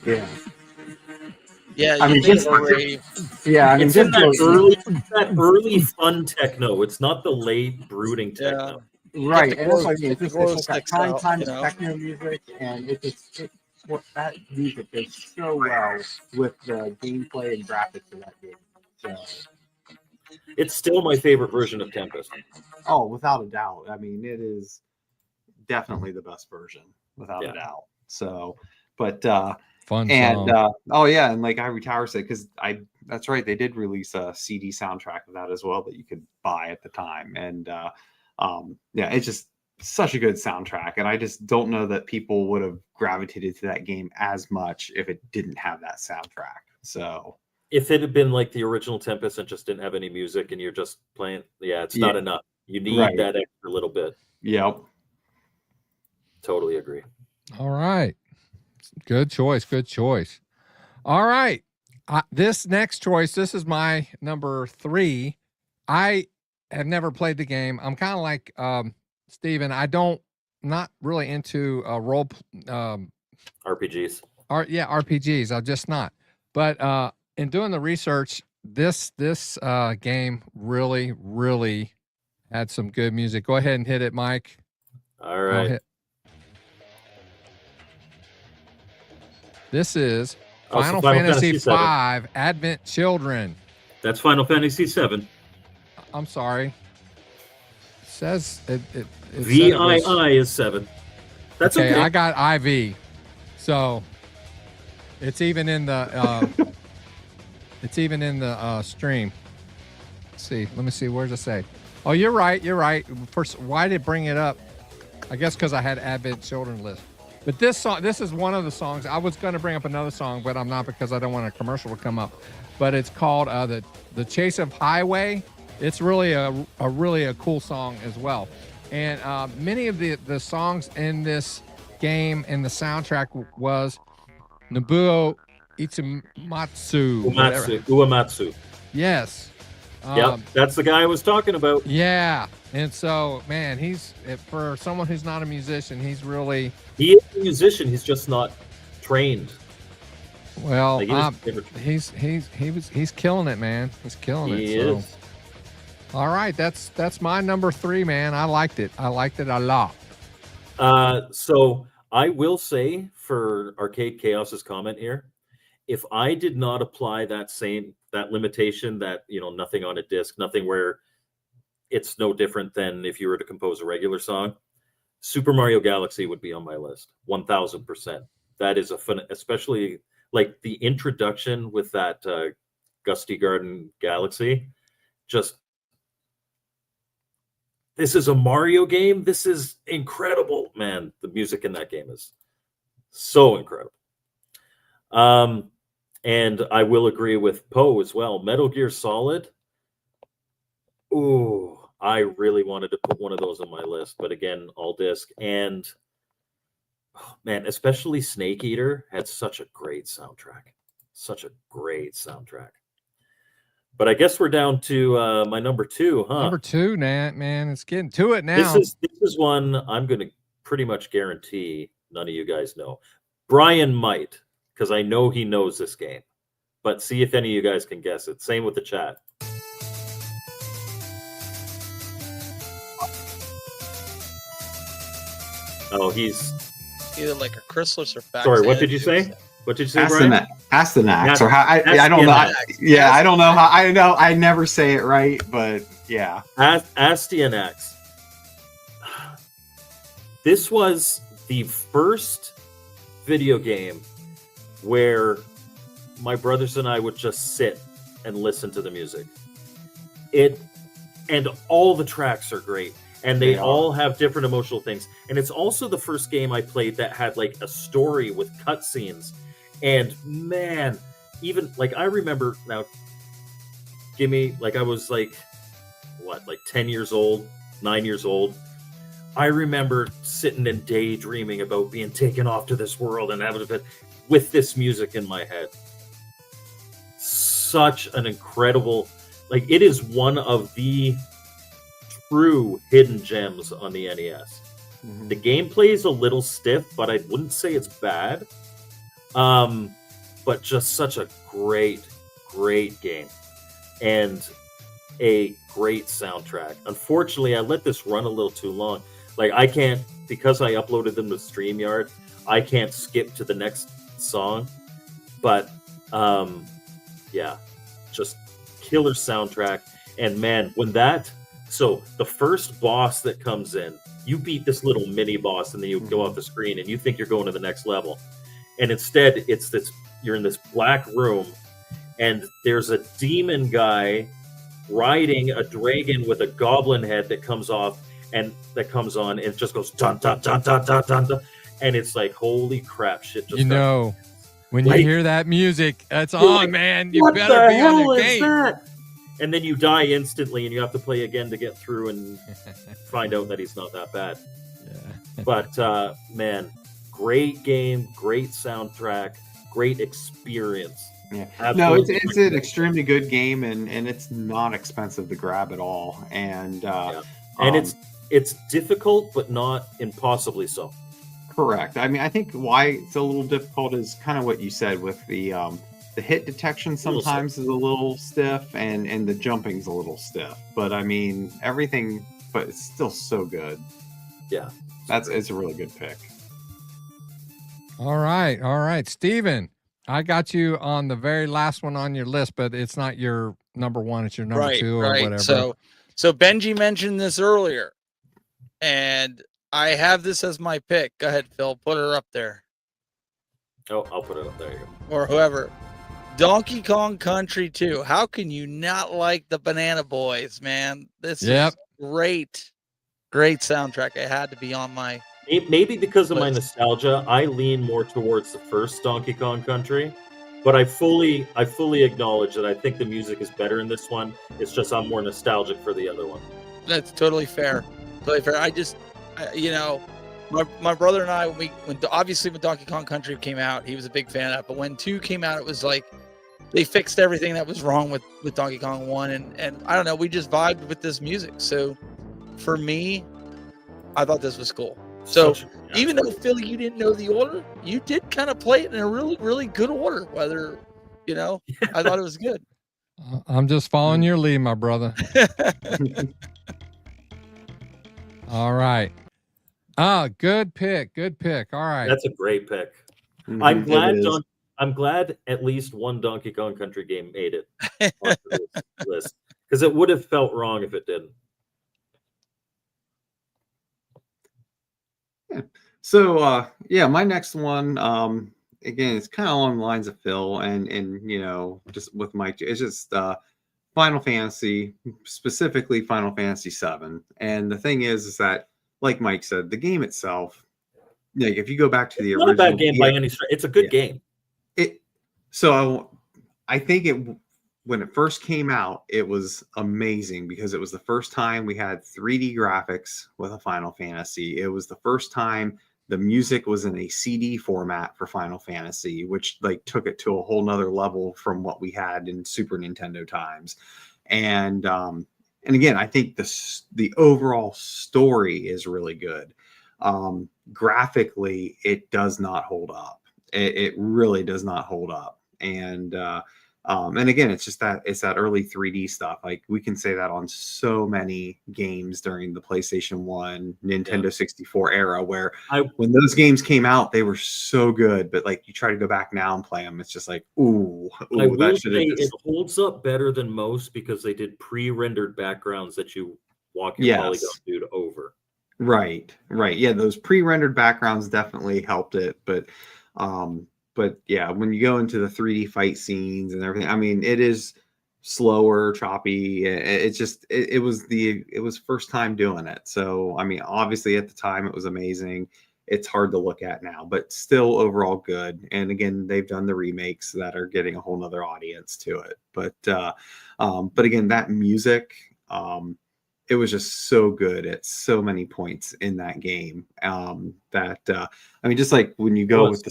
Yeah. Yeah, I mean, just it's in that early fun techno. It's not the late brooding techno. Right, and it's just that time techno music, and that music goes so well with the gameplay and graphics of that game. So. It's still my favorite version of Tempest. Oh, without a doubt. I mean, it is definitely the best version, without Yeah. a doubt. So, but Fun and song. oh yeah, and like Ivory Tower said, because that's right, they did release a CD soundtrack of that as well that you could buy at the time, and yeah, it's just such a good soundtrack, and I just don't know that people would have gravitated to that game as much if it didn't have that soundtrack. So If it had been like the original Tempest and just didn't have any music and you're just playing, yeah, it's not enough. You need Right. that extra little bit. Yep. Totally agree. All right. Good choice. Good choice. All right. This next choice, this is my number 3. I have never played the game. I'm kind of like Steven. Not really into RPGs. RPGs. I'm just not. But in doing the research, this game really, really had some good music. Go ahead and hit it, Mike. All right. This is Oh, so Final Final Fantasy Fantasy VII. V Advent Children. That's Final Fantasy VII. I'm sorry. It says it VII is 7. That's okay. I got IV. So it's even in the stream. Let's see. Let me see. Where does it say? Oh, you're right. You're right. First, why did it bring it up? I guess because I had Advent Children list. But this song, this is one of the songs. I was going to bring up another song, but I'm not because I don't want a commercial to come up. But it's called the Chase of Highway. It's really a really cool song as well. And many of the songs in this game and the soundtrack was Nobuo Uematsu. Uematsu. Yes. Yep, that's the guy I was talking about. Yeah. And so, man, for someone who's not a musician, he is a musician. He's just not trained. Well, he's killing it, man. He's killing it. He is. All right, that's my number 3, man. I liked it. I liked it a lot. So I will say for Arcade Chaos's comment here, if I did not apply that limitation that, nothing on a disc, nothing where it's no different than if you were to compose a regular song, Super Mario Galaxy would be on my list 1000%. That is a fun, especially like the introduction with that Gusty Garden Galaxy. This is a Mario game. This is incredible, man. The music in that game is so incredible. And I will agree with Poe as well. Metal Gear Solid. Ooh, I really wanted to put one of those on my list, but again, all disc. And man, especially Snake Eater had such a great soundtrack. Such a great soundtrack. But I guess we're down to my number 2, huh? Number 2, man. It's getting to it now. This is one I'm going to pretty much guarantee none of you guys know. Brian might, because I know he knows this game. But see if any of you guys can guess it. Same with the chat. Oh, he's either like a Chrysalis or Fax. Sorry, what did you say? What did you say, Brian? Astyanax, or how? I don't know. Yeah, I don't know how. I know I never say it right, but yeah. Astyanax. This was the first video game where my brothers and I would just sit and listen to the music. And all the tracks are great. And they all have different emotional things. And it's also the first game I played that had like a story with cutscenes. And man, even like I remember now, I was like 10 years old, 9 years old. I remember sitting and daydreaming about being taken off to this world and having it with this music in my head. Such an incredible, it is one of the true hidden gems on the NES. Mm-hmm. The gameplay is a little stiff, but I wouldn't say it's bad. But just such a great game and a great soundtrack. Unfortunately, I let this run a little too long. I can't, because I uploaded them to StreamYard, I can't skip to the next song. But yeah, just killer soundtrack. And man, so the first boss that comes in, you beat this little mini boss, and then you go off the screen, and you think you're going to the next level, and instead you're in this black room, and there's a demon guy riding a dragon with a goblin head that comes on, and it just goes dun dun dun dun dun dun, dun, and it's like, holy crap, shit just when you hear that music, that's on, man. You better what the be on hell your is game. that? And then you die instantly, and you have to play again to get through and find out that he's not that bad. Yeah. But man, great game, great soundtrack, great experience. Yeah. Absolutely. No, it's an extremely good game, and it's not expensive to grab at all. And it's difficult, but not impossibly so. Correct. I mean, I think why it's a little difficult is kind of what you said with the hit detection sometimes is a little stiff, and the jumping's a little stiff. But I mean, everything, but it's still so good. Yeah, it's a really good pick. All right, Steven, I got you on the very last one on your list, but it's not your number one; it's your number two or whatever. So Benji mentioned this earlier, and I have this as my pick. Go ahead, Phil. Put her up there. Oh, I'll put it up there. You go. Or whoever. Donkey Kong Country 2. How can you not like the Banana Boys, man? This is great. Great soundtrack. It had to be on my... Maybe because of my nostalgia, I lean more towards the first Donkey Kong Country, but I fully acknowledge that I think the music is better in this one. It's just I'm more nostalgic for the other one. That's totally fair. Totally fair. My brother and I, when Donkey Kong Country came out, he was a big fan of it. But when 2 came out, it was like they fixed everything that was wrong with Donkey Kong 1. And I don't know, we just vibed with this music. So for me, I thought this was cool. So even though, Phil, you didn't know the order, you did kind of play it in a really, really good order. Whether, I thought it was good. I'm just following your lead, my brother. All right. Good pick. All right. That's a great pick. Mm-hmm. I'm glad at least one Donkey Kong Country game made it onto this list, because it would have felt wrong if it didn't. Yeah. So my next one, again, it's kind of along the lines of Phil and just with Mike. It's just Final Fantasy, specifically Final Fantasy VII. And the thing is that, like Mike said, the game itself, like if you go back to the original, not a bad game by any stretch. It's a good game. I think when it first came out, it was amazing because it was the first time we had 3D graphics with a Final Fantasy. It was the first time the music was in a CD format for Final Fantasy, which like took it to a whole nother level from what we had in Super Nintendo times. And again, I think the overall story is really good. Graphically, it does not hold up. It really does not hold up. And again, it's that early 3D stuff. Like we can say that on so many games during the PlayStation 1, Nintendo 64 era, where when those games came out, they were so good. But like you try to go back now and play them, it's just like, ooh I will say it holds up better than most because they did pre-rendered backgrounds that you walk your polygon dude over. Right. Yeah, those pre-rendered backgrounds definitely helped it, but yeah, when you go into the 3D fight scenes and everything, I mean, it is slower, choppy. It was first time doing it. So, I mean, obviously at the time it was amazing. It's hard to look at now, but still overall good. And again, they've done the remakes that are getting a whole nother audience to it. But again, that music, it was just so good at so many points in that game. I mean, just like when you go with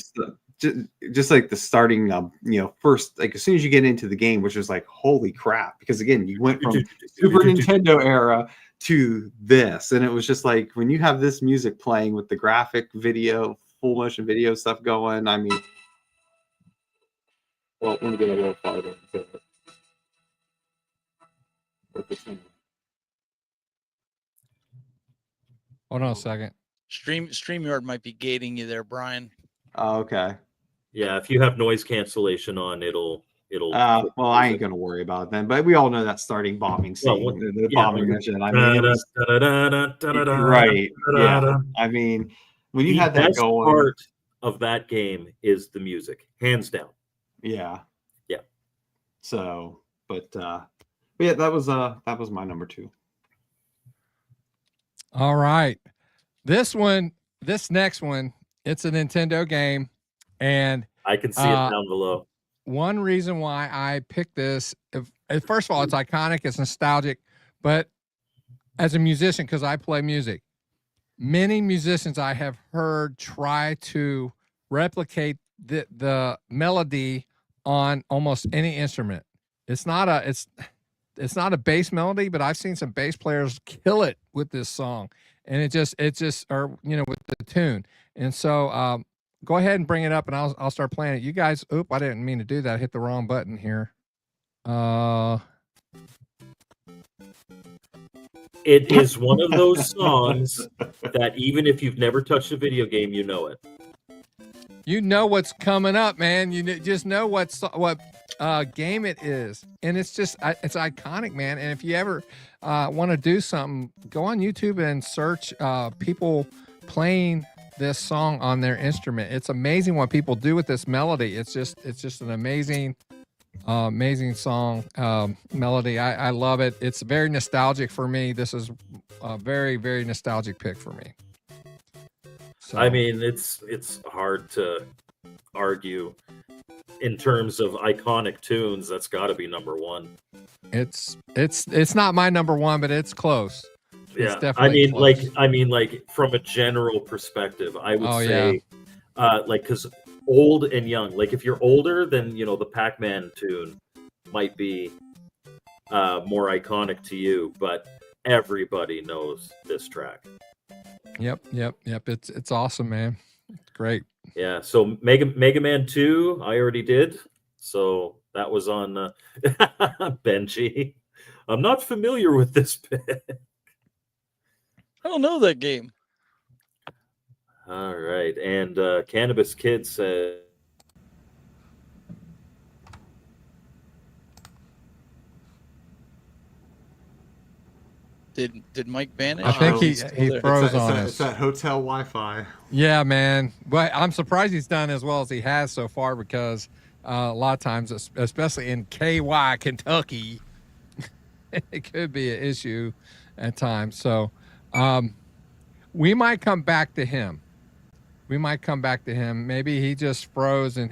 just like the starting, first, like as soon as you get into the game, which was like, holy crap, because again, you went from Super Nintendo era to this, and it was just like when you have this music playing with the graphic video, full motion video stuff going. I mean, well, let me get a little farther. Hold on a second. StreamYard might be gating you there, Brian. Oh, okay. Yeah, if you have noise cancellation on, it'll it'll. Well, I ain't gonna worry about it then. But we all know that starting bombing scene, Well, the yeah, bombing mission. I mean, it was right. Yeah, I mean, when you The had that best going, part of that game is the music, hands down. yeah. Yeah. So, but yeah, that was my number 2. All right. This next one, it's a Nintendo game. And I can see it down below. one reason why I picked this, first of all, it's iconic, it's nostalgic, but as a musician, because I play music, many musicians I have heard try to replicate the melody on almost any instrument. It's not a bass melody, but I've seen some bass players kill it with this song, and it just or with the tune. And so go ahead and bring it up, and I'll start playing it. You guys, I didn't mean to do that. I hit the wrong button here. It is one of those songs that even if you've never touched a video game, you know it. You know what's coming up, man. You just know what game it is, and it's iconic, man. And if you ever want to do something, go on YouTube and search people playing this song on their instrument. It's amazing what people do with this melody. It's just an amazing song melody. I love it. It's very nostalgic for me. This is a very, very nostalgic pick for me. So, I mean, it's hard to argue in terms of iconic tunes. That's got to be number 1. it's not my number 1, but it's close. It's Yeah, definitely close. like from a general perspective, I would say, because old and young. Like if you're older, then the Pac-Man tune might be more iconic to you, but everybody knows this track. Yep. It's awesome, man. It's great. Yeah. So Mega Man 2, I already did. So that was on Benji. I'm not familiar with this bit. I don't know that game. All right. And Cannabis Kid said, Did Mike vanish? I think he Still froze It's on that, us. it's that hotel Wi-Fi. Yeah, man. But I'm surprised he's done as well as he has so far, because a lot of times, especially in KY, Kentucky, it could be an issue at times. So we might come back to him. Maybe he just froze, and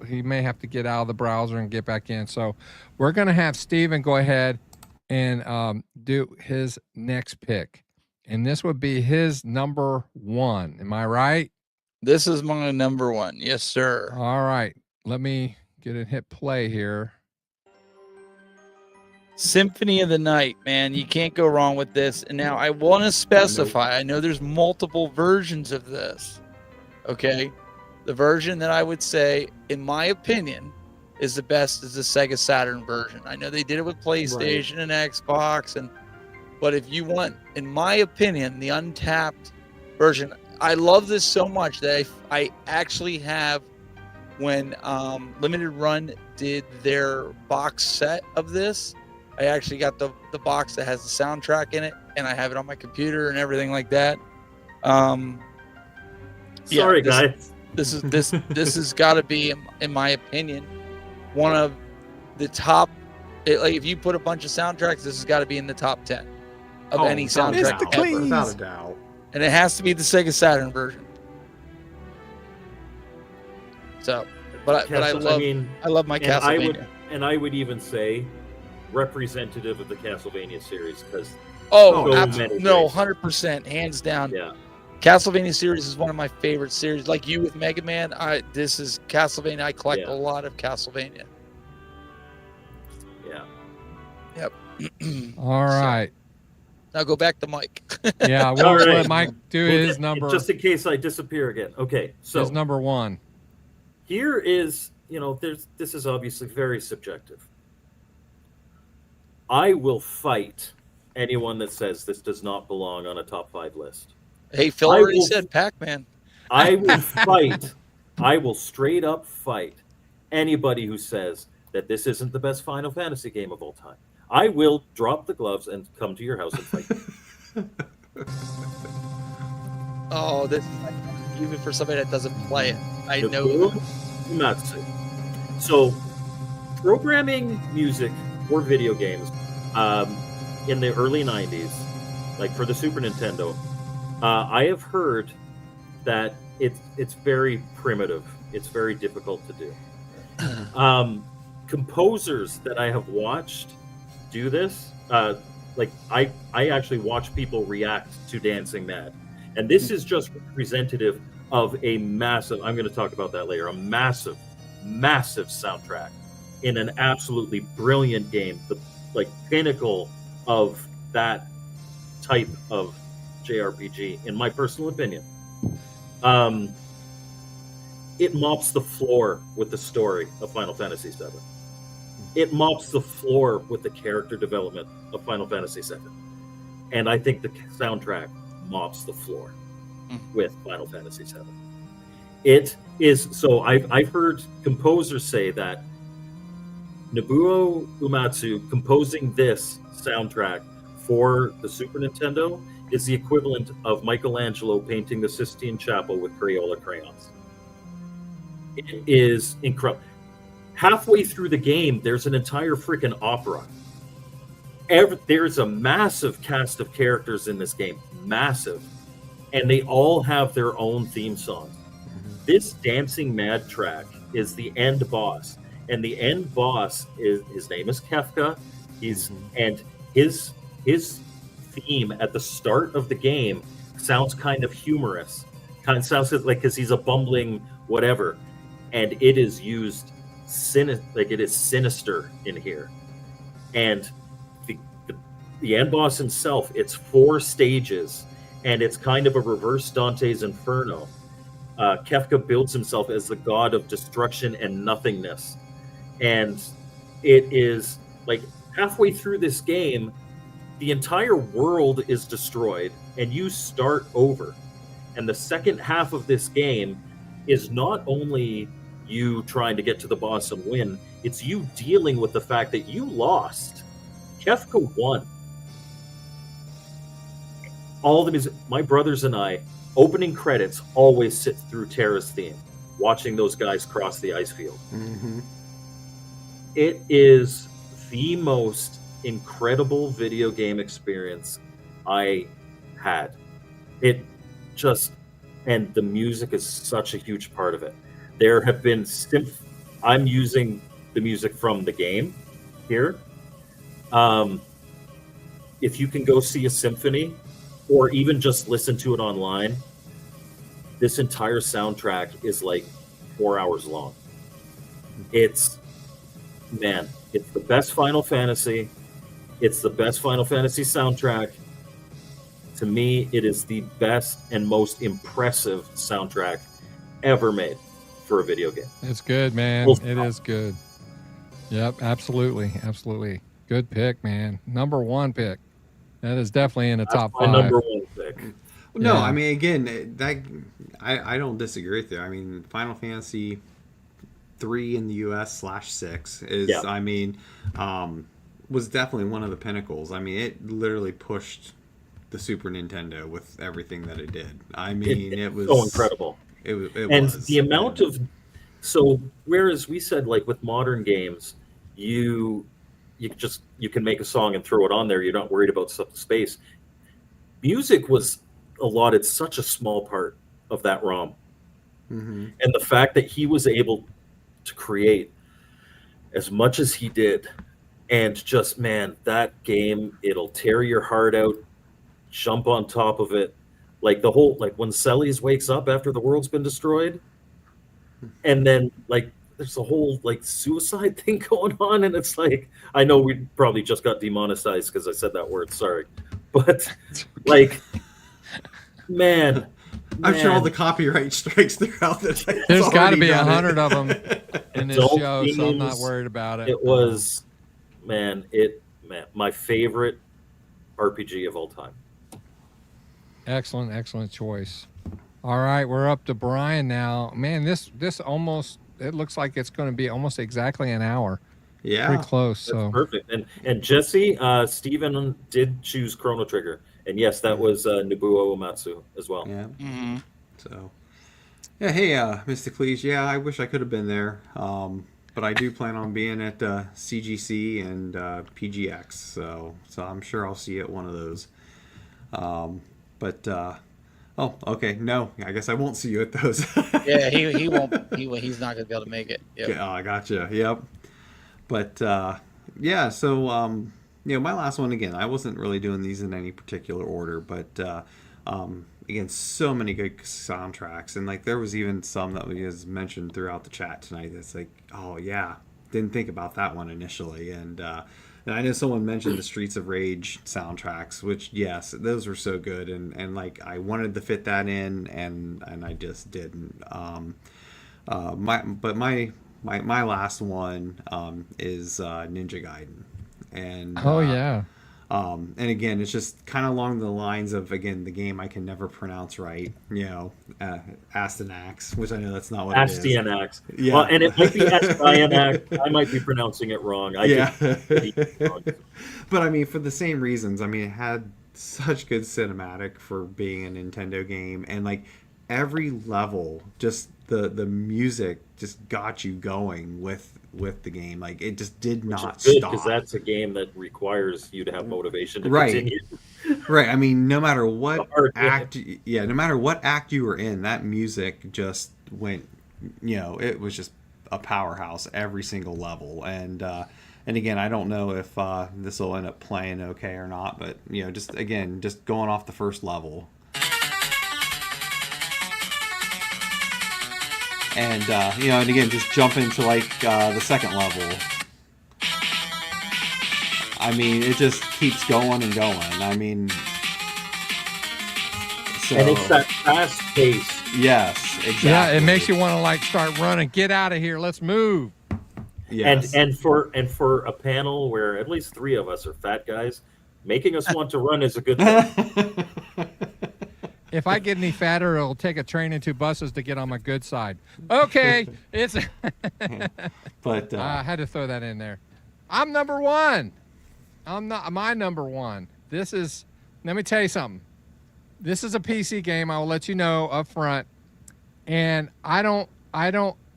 he may have to get out of the browser and get back in. So we're gonna have Steven go ahead and do his next pick, and this would be his number 1. Am I right? This is my number 1. Yes, sir. All right. Let me get and hit play here. Symphony of the Night, man. You can't go wrong with this. And now I want to specify, I know there's multiple versions of this. Okay. The version that I would say, in my opinion, is the best is the Sega Saturn version. I know they did it with PlayStation and Xbox, but if you want, in my opinion, the untapped version, I love this so much that I actually have, when Limited Run did their box set of this, I actually got the box that has the soundtrack in it, and I have it on my computer and everything like that. Sorry, guys. This has got to be, in my opinion, one of the top. Like if you put a bunch of soundtracks, this has got to be in the top 10 of any soundtrack ever. Without a doubt. And it has to be the Sega Saturn version. So, but I love my Castlevania. I would even say representative of the Castlevania series, because absolutely, no, 100%, hands down. Yeah. Castlevania series is one of my favorite series. Like you with Mega Man, this is Castlevania. I collect a lot of Castlevania. Yeah. Yep. All right. Now go back to Mike. Yeah, we'll let Mike do his number. Just in case I disappear again. Okay, so his number 1. Here is, this is obviously very subjective. I will fight anyone that says this does not belong on a top 5 list. Hey, Phil already said Pac-Man. I will fight. I will straight up fight anybody who says that this isn't the best Final Fantasy game of all time, I will drop the gloves and come to your house and fight you. Oh, this is like, even for somebody that doesn't play it. I know. Nobuo Uematsu. So, programming music for video games in the early 90s, like for the Super Nintendo, I have heard that it's very primitive. It's very difficult to do. Composers that I have watched do this, like I actually watch people react to Dancing Mad, and this is just representative of a massive, I'm going to talk about that later, a massive soundtrack in an absolutely brilliant game, the like pinnacle of that type of JRPG, in my personal opinion. It mops the floor with the story of Final Fantasy VII. It mops the floor with the character development of Final Fantasy VII. And I think the soundtrack mops the floor with Final Fantasy VII. It is, so I've heard composers say that Nobuo Uematsu composing this soundtrack for the Super Nintendo is the equivalent of Michelangelo painting the Sistine Chapel with Crayola crayons. It is incredible. Halfway through the game, there's an entire freaking opera. There's a massive cast of characters in this game, massive, and they all have their own theme songs. This Dancing Mad track is the end boss, and the end boss is, his name is Kefka. And his theme at the start of the game sounds kind of humorous. Kind of sounds like, because he's a bumbling whatever, and it is used like it is sinister in here. And the end boss himself, it's 4 stages, and it's kind of a reverse Dante's Inferno. Kefka builds himself as the god of destruction and nothingness, and it is like halfway through this game, the entire world is destroyed, and you start over. And the second half of this game is not only you trying to get to the boss and win, it's you dealing with the fact that you lost. Kefka won. All the music, my brothers and I, opening credits always sit through Terra's theme, watching those guys cross the ice field. It is the most incredible video game experience I had. It just, and the music is such a huge part of it. There have been I'm using the music from the game here. If you can go see a symphony, or even just listen to it online, this entire soundtrack is like 4 hours long. It's the best Final Fantasy. It's the best Final Fantasy soundtrack. To me, it is the best and most impressive soundtrack ever made for a video game. It's good, man. It is good. Yep, absolutely. Good pick, man. Number 1 pick. That is definitely in the top 5. My number 1 pick. No, I mean, again, I don't disagree with you. I mean, Final Fantasy 3 in the US /6 is, I mean, was definitely one of the pinnacles. I mean, it literally pushed the Super Nintendo with everything that it did. I mean, it was so incredible. It and was. The amount of, so whereas we said, like with modern games, you can make a song and throw it on there. You're not worried about space. Music was allotted such a small part of that ROM. And the fact that he was able to create as much as he did, and just, man, that game, it'll tear your heart out, jump on top of it. Like the whole, like when Celes wakes up after the world's been destroyed, and then like there's a whole like suicide thing going on, and it's like, I know we probably just got demonetized because I said that word, sorry, but like, man, I'm sure all the copyright strikes throughout this. There's got to be 100 of them in this show, so I'm not worried about it. It was, man, my favorite RPG of all time. Excellent choice. All right, we're up to Brian now. Man, this almost, it looks like it's going to be almost exactly an hour. Yeah. pretty close. That's So perfect. And Jesse, Steven did choose Chrono Trigger. And yes, that was Nobuo Uematsu as well. Yeah. Mm-hmm. So, yeah. Hey, Mysticles. Yeah, I wish I could have been there. But I do plan on being at CGC and PGX. So I'm sure I'll see you at one of those. But oh, okay. No, I guess I won't see you at those. Yeah, he won't. He's not gonna be able to make it. Yep. Oh, I gotcha. Yep. But yeah, so my last one again. I wasn't really doing these in any particular order, but again, so many good soundtracks, and like there was even some that was mentioned throughout the chat tonight. That's like, oh yeah, didn't think about that one initially, and I know someone mentioned the Streets of Rage soundtracks, which yes, those were so good, and like I wanted to fit that in, and I just didn't. My last one is Ninja Gaiden, and yeah. and again, it's just kind of along the lines of, again, the game I can never pronounce right, Astanax, which I know that's not what it is. Astyanax. Yeah. Well, and it might be Astyanax. I might be pronouncing it wrong. But I mean, for the same reasons. I mean, it had such good cinematic for being a Nintendo game, and like every level, just the music just got you going with the game. Like it just did not stop. Because that's a game that requires you to have motivation to Right. continue. Right. I mean, no matter what Hard, no matter what act you were in, that music just went, it was just a powerhouse every single level. And again, I don't know if this will end up playing okay or not, but just going off the first level. And and again, just jump into like the second level. I mean, it just keeps going and going. I mean, so, and it's that fast pace. Yes, exactly. Yeah, it makes you want to like start running. Get out of here. Let's move. Yes. And for a panel where at least 3 of us are fat guys, making us want to run is a good thing. If I get any fatter, it'll take a train and 2 buses to get on my good side. Okay, it's. But I had to throw that in there. I'm number 1. I'm not my number 1. This is. Let me tell you something. This is a PC game. I will let you know up front. And I don't.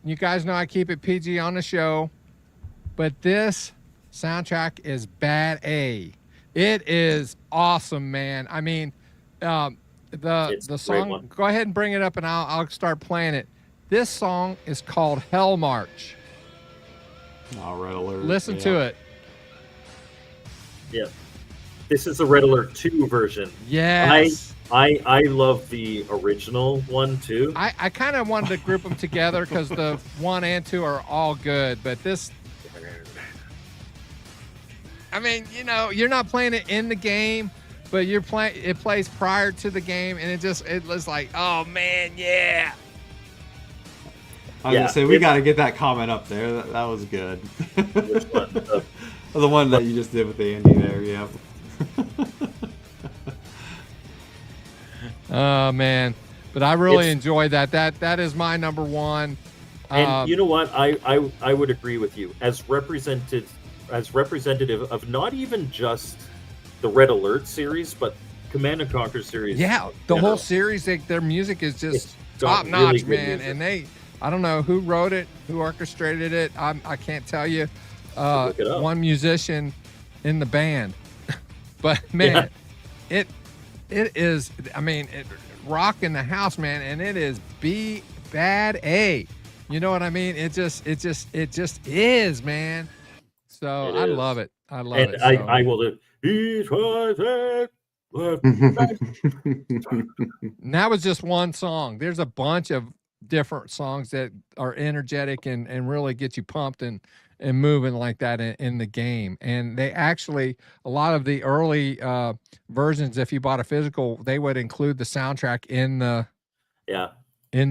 You guys know I keep it PG on the show, but this soundtrack is bad A. It is awesome, man. I mean, the song. Go ahead and bring it up, and I'll start playing it. This song is called Hell March. All right, alert. Listen to it. Yeah, this is the Red Alert 2 version. Yes. I love the original one too. I kind of wanted to group them together because the 1 and 2 are all good, but this. I mean, you're not playing it in the game, but you're playing. It plays prior to the game, and it was like, oh man, yeah. I was gonna say we got to get that comment up there. That was good. Which one? The one that you just did with Andy there, yeah. Oh man, but I really enjoyed that. That is my number 1. And you know what? I would agree with you as representative of not even just the Red Alert series, but Command and Conquer series. Yeah, the whole series. Their music is just top notch, really man. And I don't know who wrote it, who orchestrated it. I can't tell you. One musician in the band, but man, it is. I mean, it rocking the house, man, and it is bad A. You know what I mean? It just is, man. So I love it. I love it. So. I will live. And that was just one song. There's a bunch of different songs that are energetic and really get you pumped and moving like that in the game. And they actually, a lot of the early versions, if you bought a physical, they would include the soundtrack in the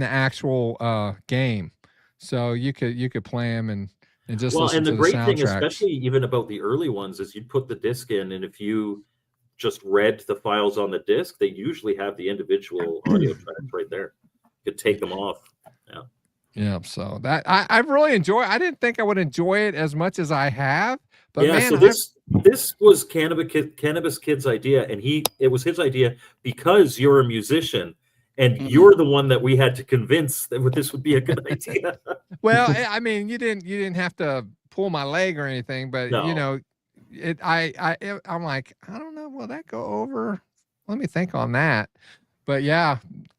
actual game. So you could play them and just listen to the soundtrack. And the great thing, especially even about the early ones, is you'd put the disc in, and if you just read the files on the disc, they usually have the individual audio tracks right there. You could take them off. Yeah. Yeah, so that I really enjoy. I didn't think I would enjoy it as much as I have, but Yeah, man, so this was Cannabis Kid's idea, and it was his idea because you're a musician, and you're the one that we had to convince that this would be a good idea. well, I mean, you didn't have to pull my leg or anything, but you No. know, I'm like, I don't know, will that go over? Let me think on that. But yeah,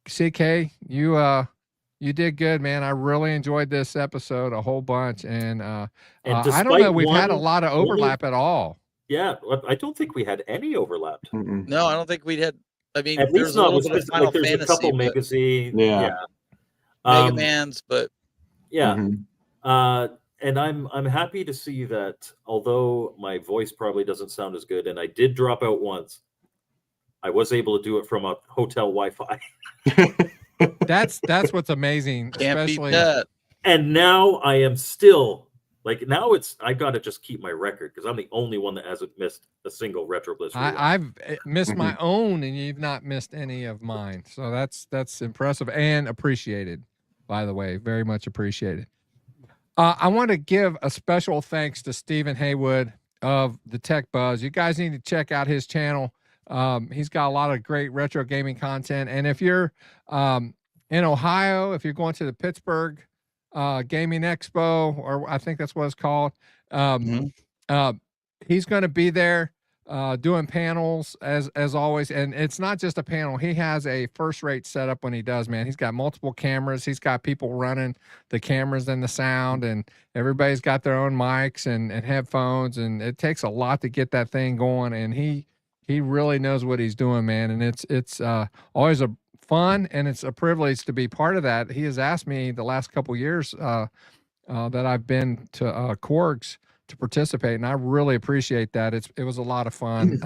CK, you did good, man. I really enjoyed this episode a whole bunch, and And I don't know, despite we've had a one- lot of overlap at all. Yeah, I don't think we had any overlap. Mm-mm. No, I don't think we'd had. I mean, At there's least a not little with bit of this, Final like there's a Fantasy, couple but magazine. Yeah. Mega Um, Man's, but yeah. Mhm. And I'm happy to see that although my voice probably doesn't sound as good, and I did drop out once, I was able to do it from a hotel Wi-Fi. That's what's amazing, can't beat especially. that. And now I am still like, now I got to just keep my record because I'm the only one that hasn't missed a single Retro Bliss rewind. I've missed my own, and you've not missed any of mine. So that's impressive and appreciated, by the way, very much appreciated. I want to give a special thanks to Stephen Haywood of the Tech Buzz. You guys need to check out his channel. He's got a lot of great retro gaming content. And if you're in Ohio, if you're going to the Pittsburgh Gaming Expo, or I think that's what it's called, he's going to be there doing panels as always. And it's not just a panel. He has a first-rate setup when he does, man. He's got multiple cameras. He's got people running the cameras and the sound, and everybody's got their own mics and headphones, and it takes a lot to get that thing going. And he really knows what he's doing, man. And it's always a fun, and it's a privilege to be part of that. He has asked me the last couple years that I've been to Korgs to participate, and I really appreciate that. It was a lot of fun.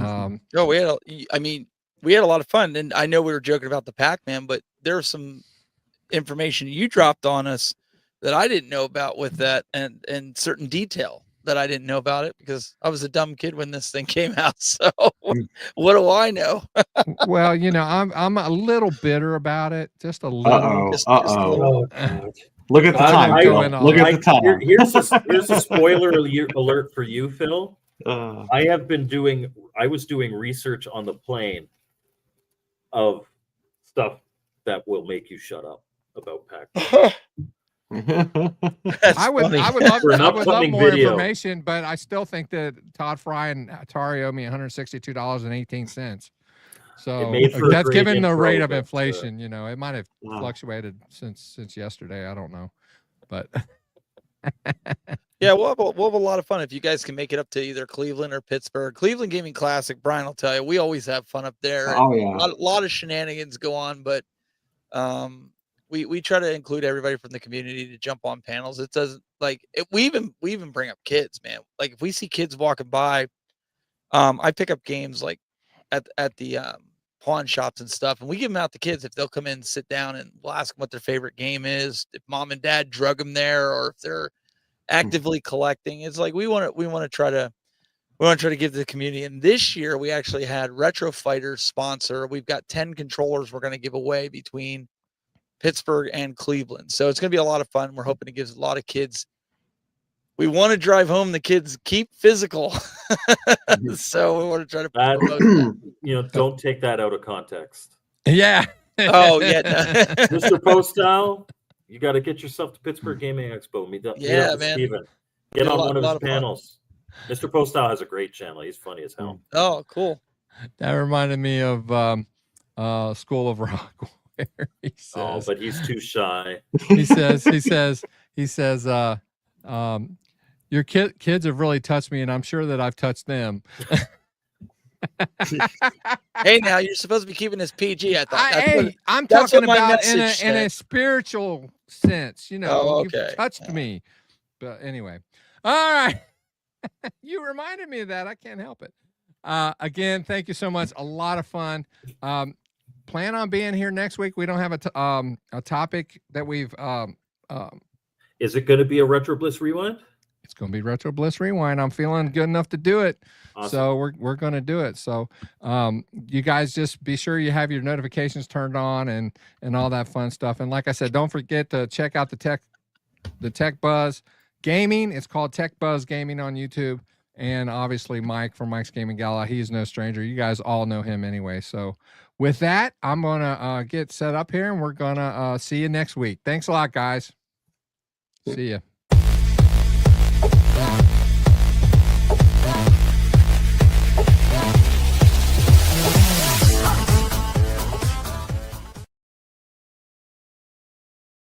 No, we had a lot of fun, and I know we were joking about the Pac-Man, but there's some information you dropped on us that I didn't know about with that, and certain detail that I didn't know about it because I was a dumb kid when this thing came out. So what do I know? Well, you know, I'm a little bitter about it, just a little. Uh-oh. Just a little. Look at the time, Phil. Look at the time. Here's a spoiler alert for you, Phil. Uh, I was doing research on the plane of stuff that will make you shut up about Pac-Man. I would love For an I would love upcoming more video. information, but I still think that Todd Fry and Atari owe me $162.18. So It made for a that's great given the intro, rate of but, inflation. You know, it might have Wow. fluctuated since yesterday. I don't know, but Yeah, we'll have a lot of fun if you guys can make it up to either Cleveland or Pittsburgh. Cleveland Gaming Classic, Brian will tell you, we always have fun up there. Oh, yeah. A lot of shenanigans go on, but we try to include everybody from the community to jump on panels. It doesn't we even bring up kids, man. Like if we see kids walking by, I pick up games like at the pawn shops and stuff, and we give them out to kids if they'll come in and sit down, and we'll ask them what their favorite game is, if mom and dad drug them there, or if they're actively collecting. It's like we want to try to give to the community. And this year we actually had Retro Fighters sponsor. We've got 10 controllers we're going to give away between Pittsburgh and Cleveland. So it's going to be a lot of fun. We're hoping to give a lot of kids. We want to drive home the kids, keep physical. So we want to try to promote that. Don't take that out of context. yeah. Oh yeah, no. Mr. Postal, you got to get yourself to Pittsburgh Gaming Expo. Meet up Yeah, with man. Steven. Get on one of lot his of fun. panels. Mr. Postal has a great channel. He's funny as hell. Oh, cool. That reminded me of School of Rock, where he Oh, says, but he's too shy. he says, your kids have really touched me, and I'm sure that I've touched them. Hey, now you're supposed to be keeping this PG. I thought. I'm that's talking what my about in message a said. spiritual sense, you know. Oh, You've okay. touched me. But anyway, all right. You reminded me of that. I can't help it. Again, thank you so much. A lot of fun. Plan on being here next week. We don't have a topic that we've. Is it going to be a Retro Bliss rewind? It's going to be Retro Bliss Rewind. I'm feeling good enough to do it. Awesome. So we're going to do it. So you guys just be sure you have your notifications turned on and all that fun stuff. And like I said, don't forget to check out the Tech the Tech Buzz Gaming. It's called Tech Buzz Gaming on YouTube. And obviously Mike from Mike's Gaming Gala. He's no stranger. You guys all know him anyway. So with that, I'm going to get set up here, and we're going to see you next week. Thanks a lot, guys. See ya.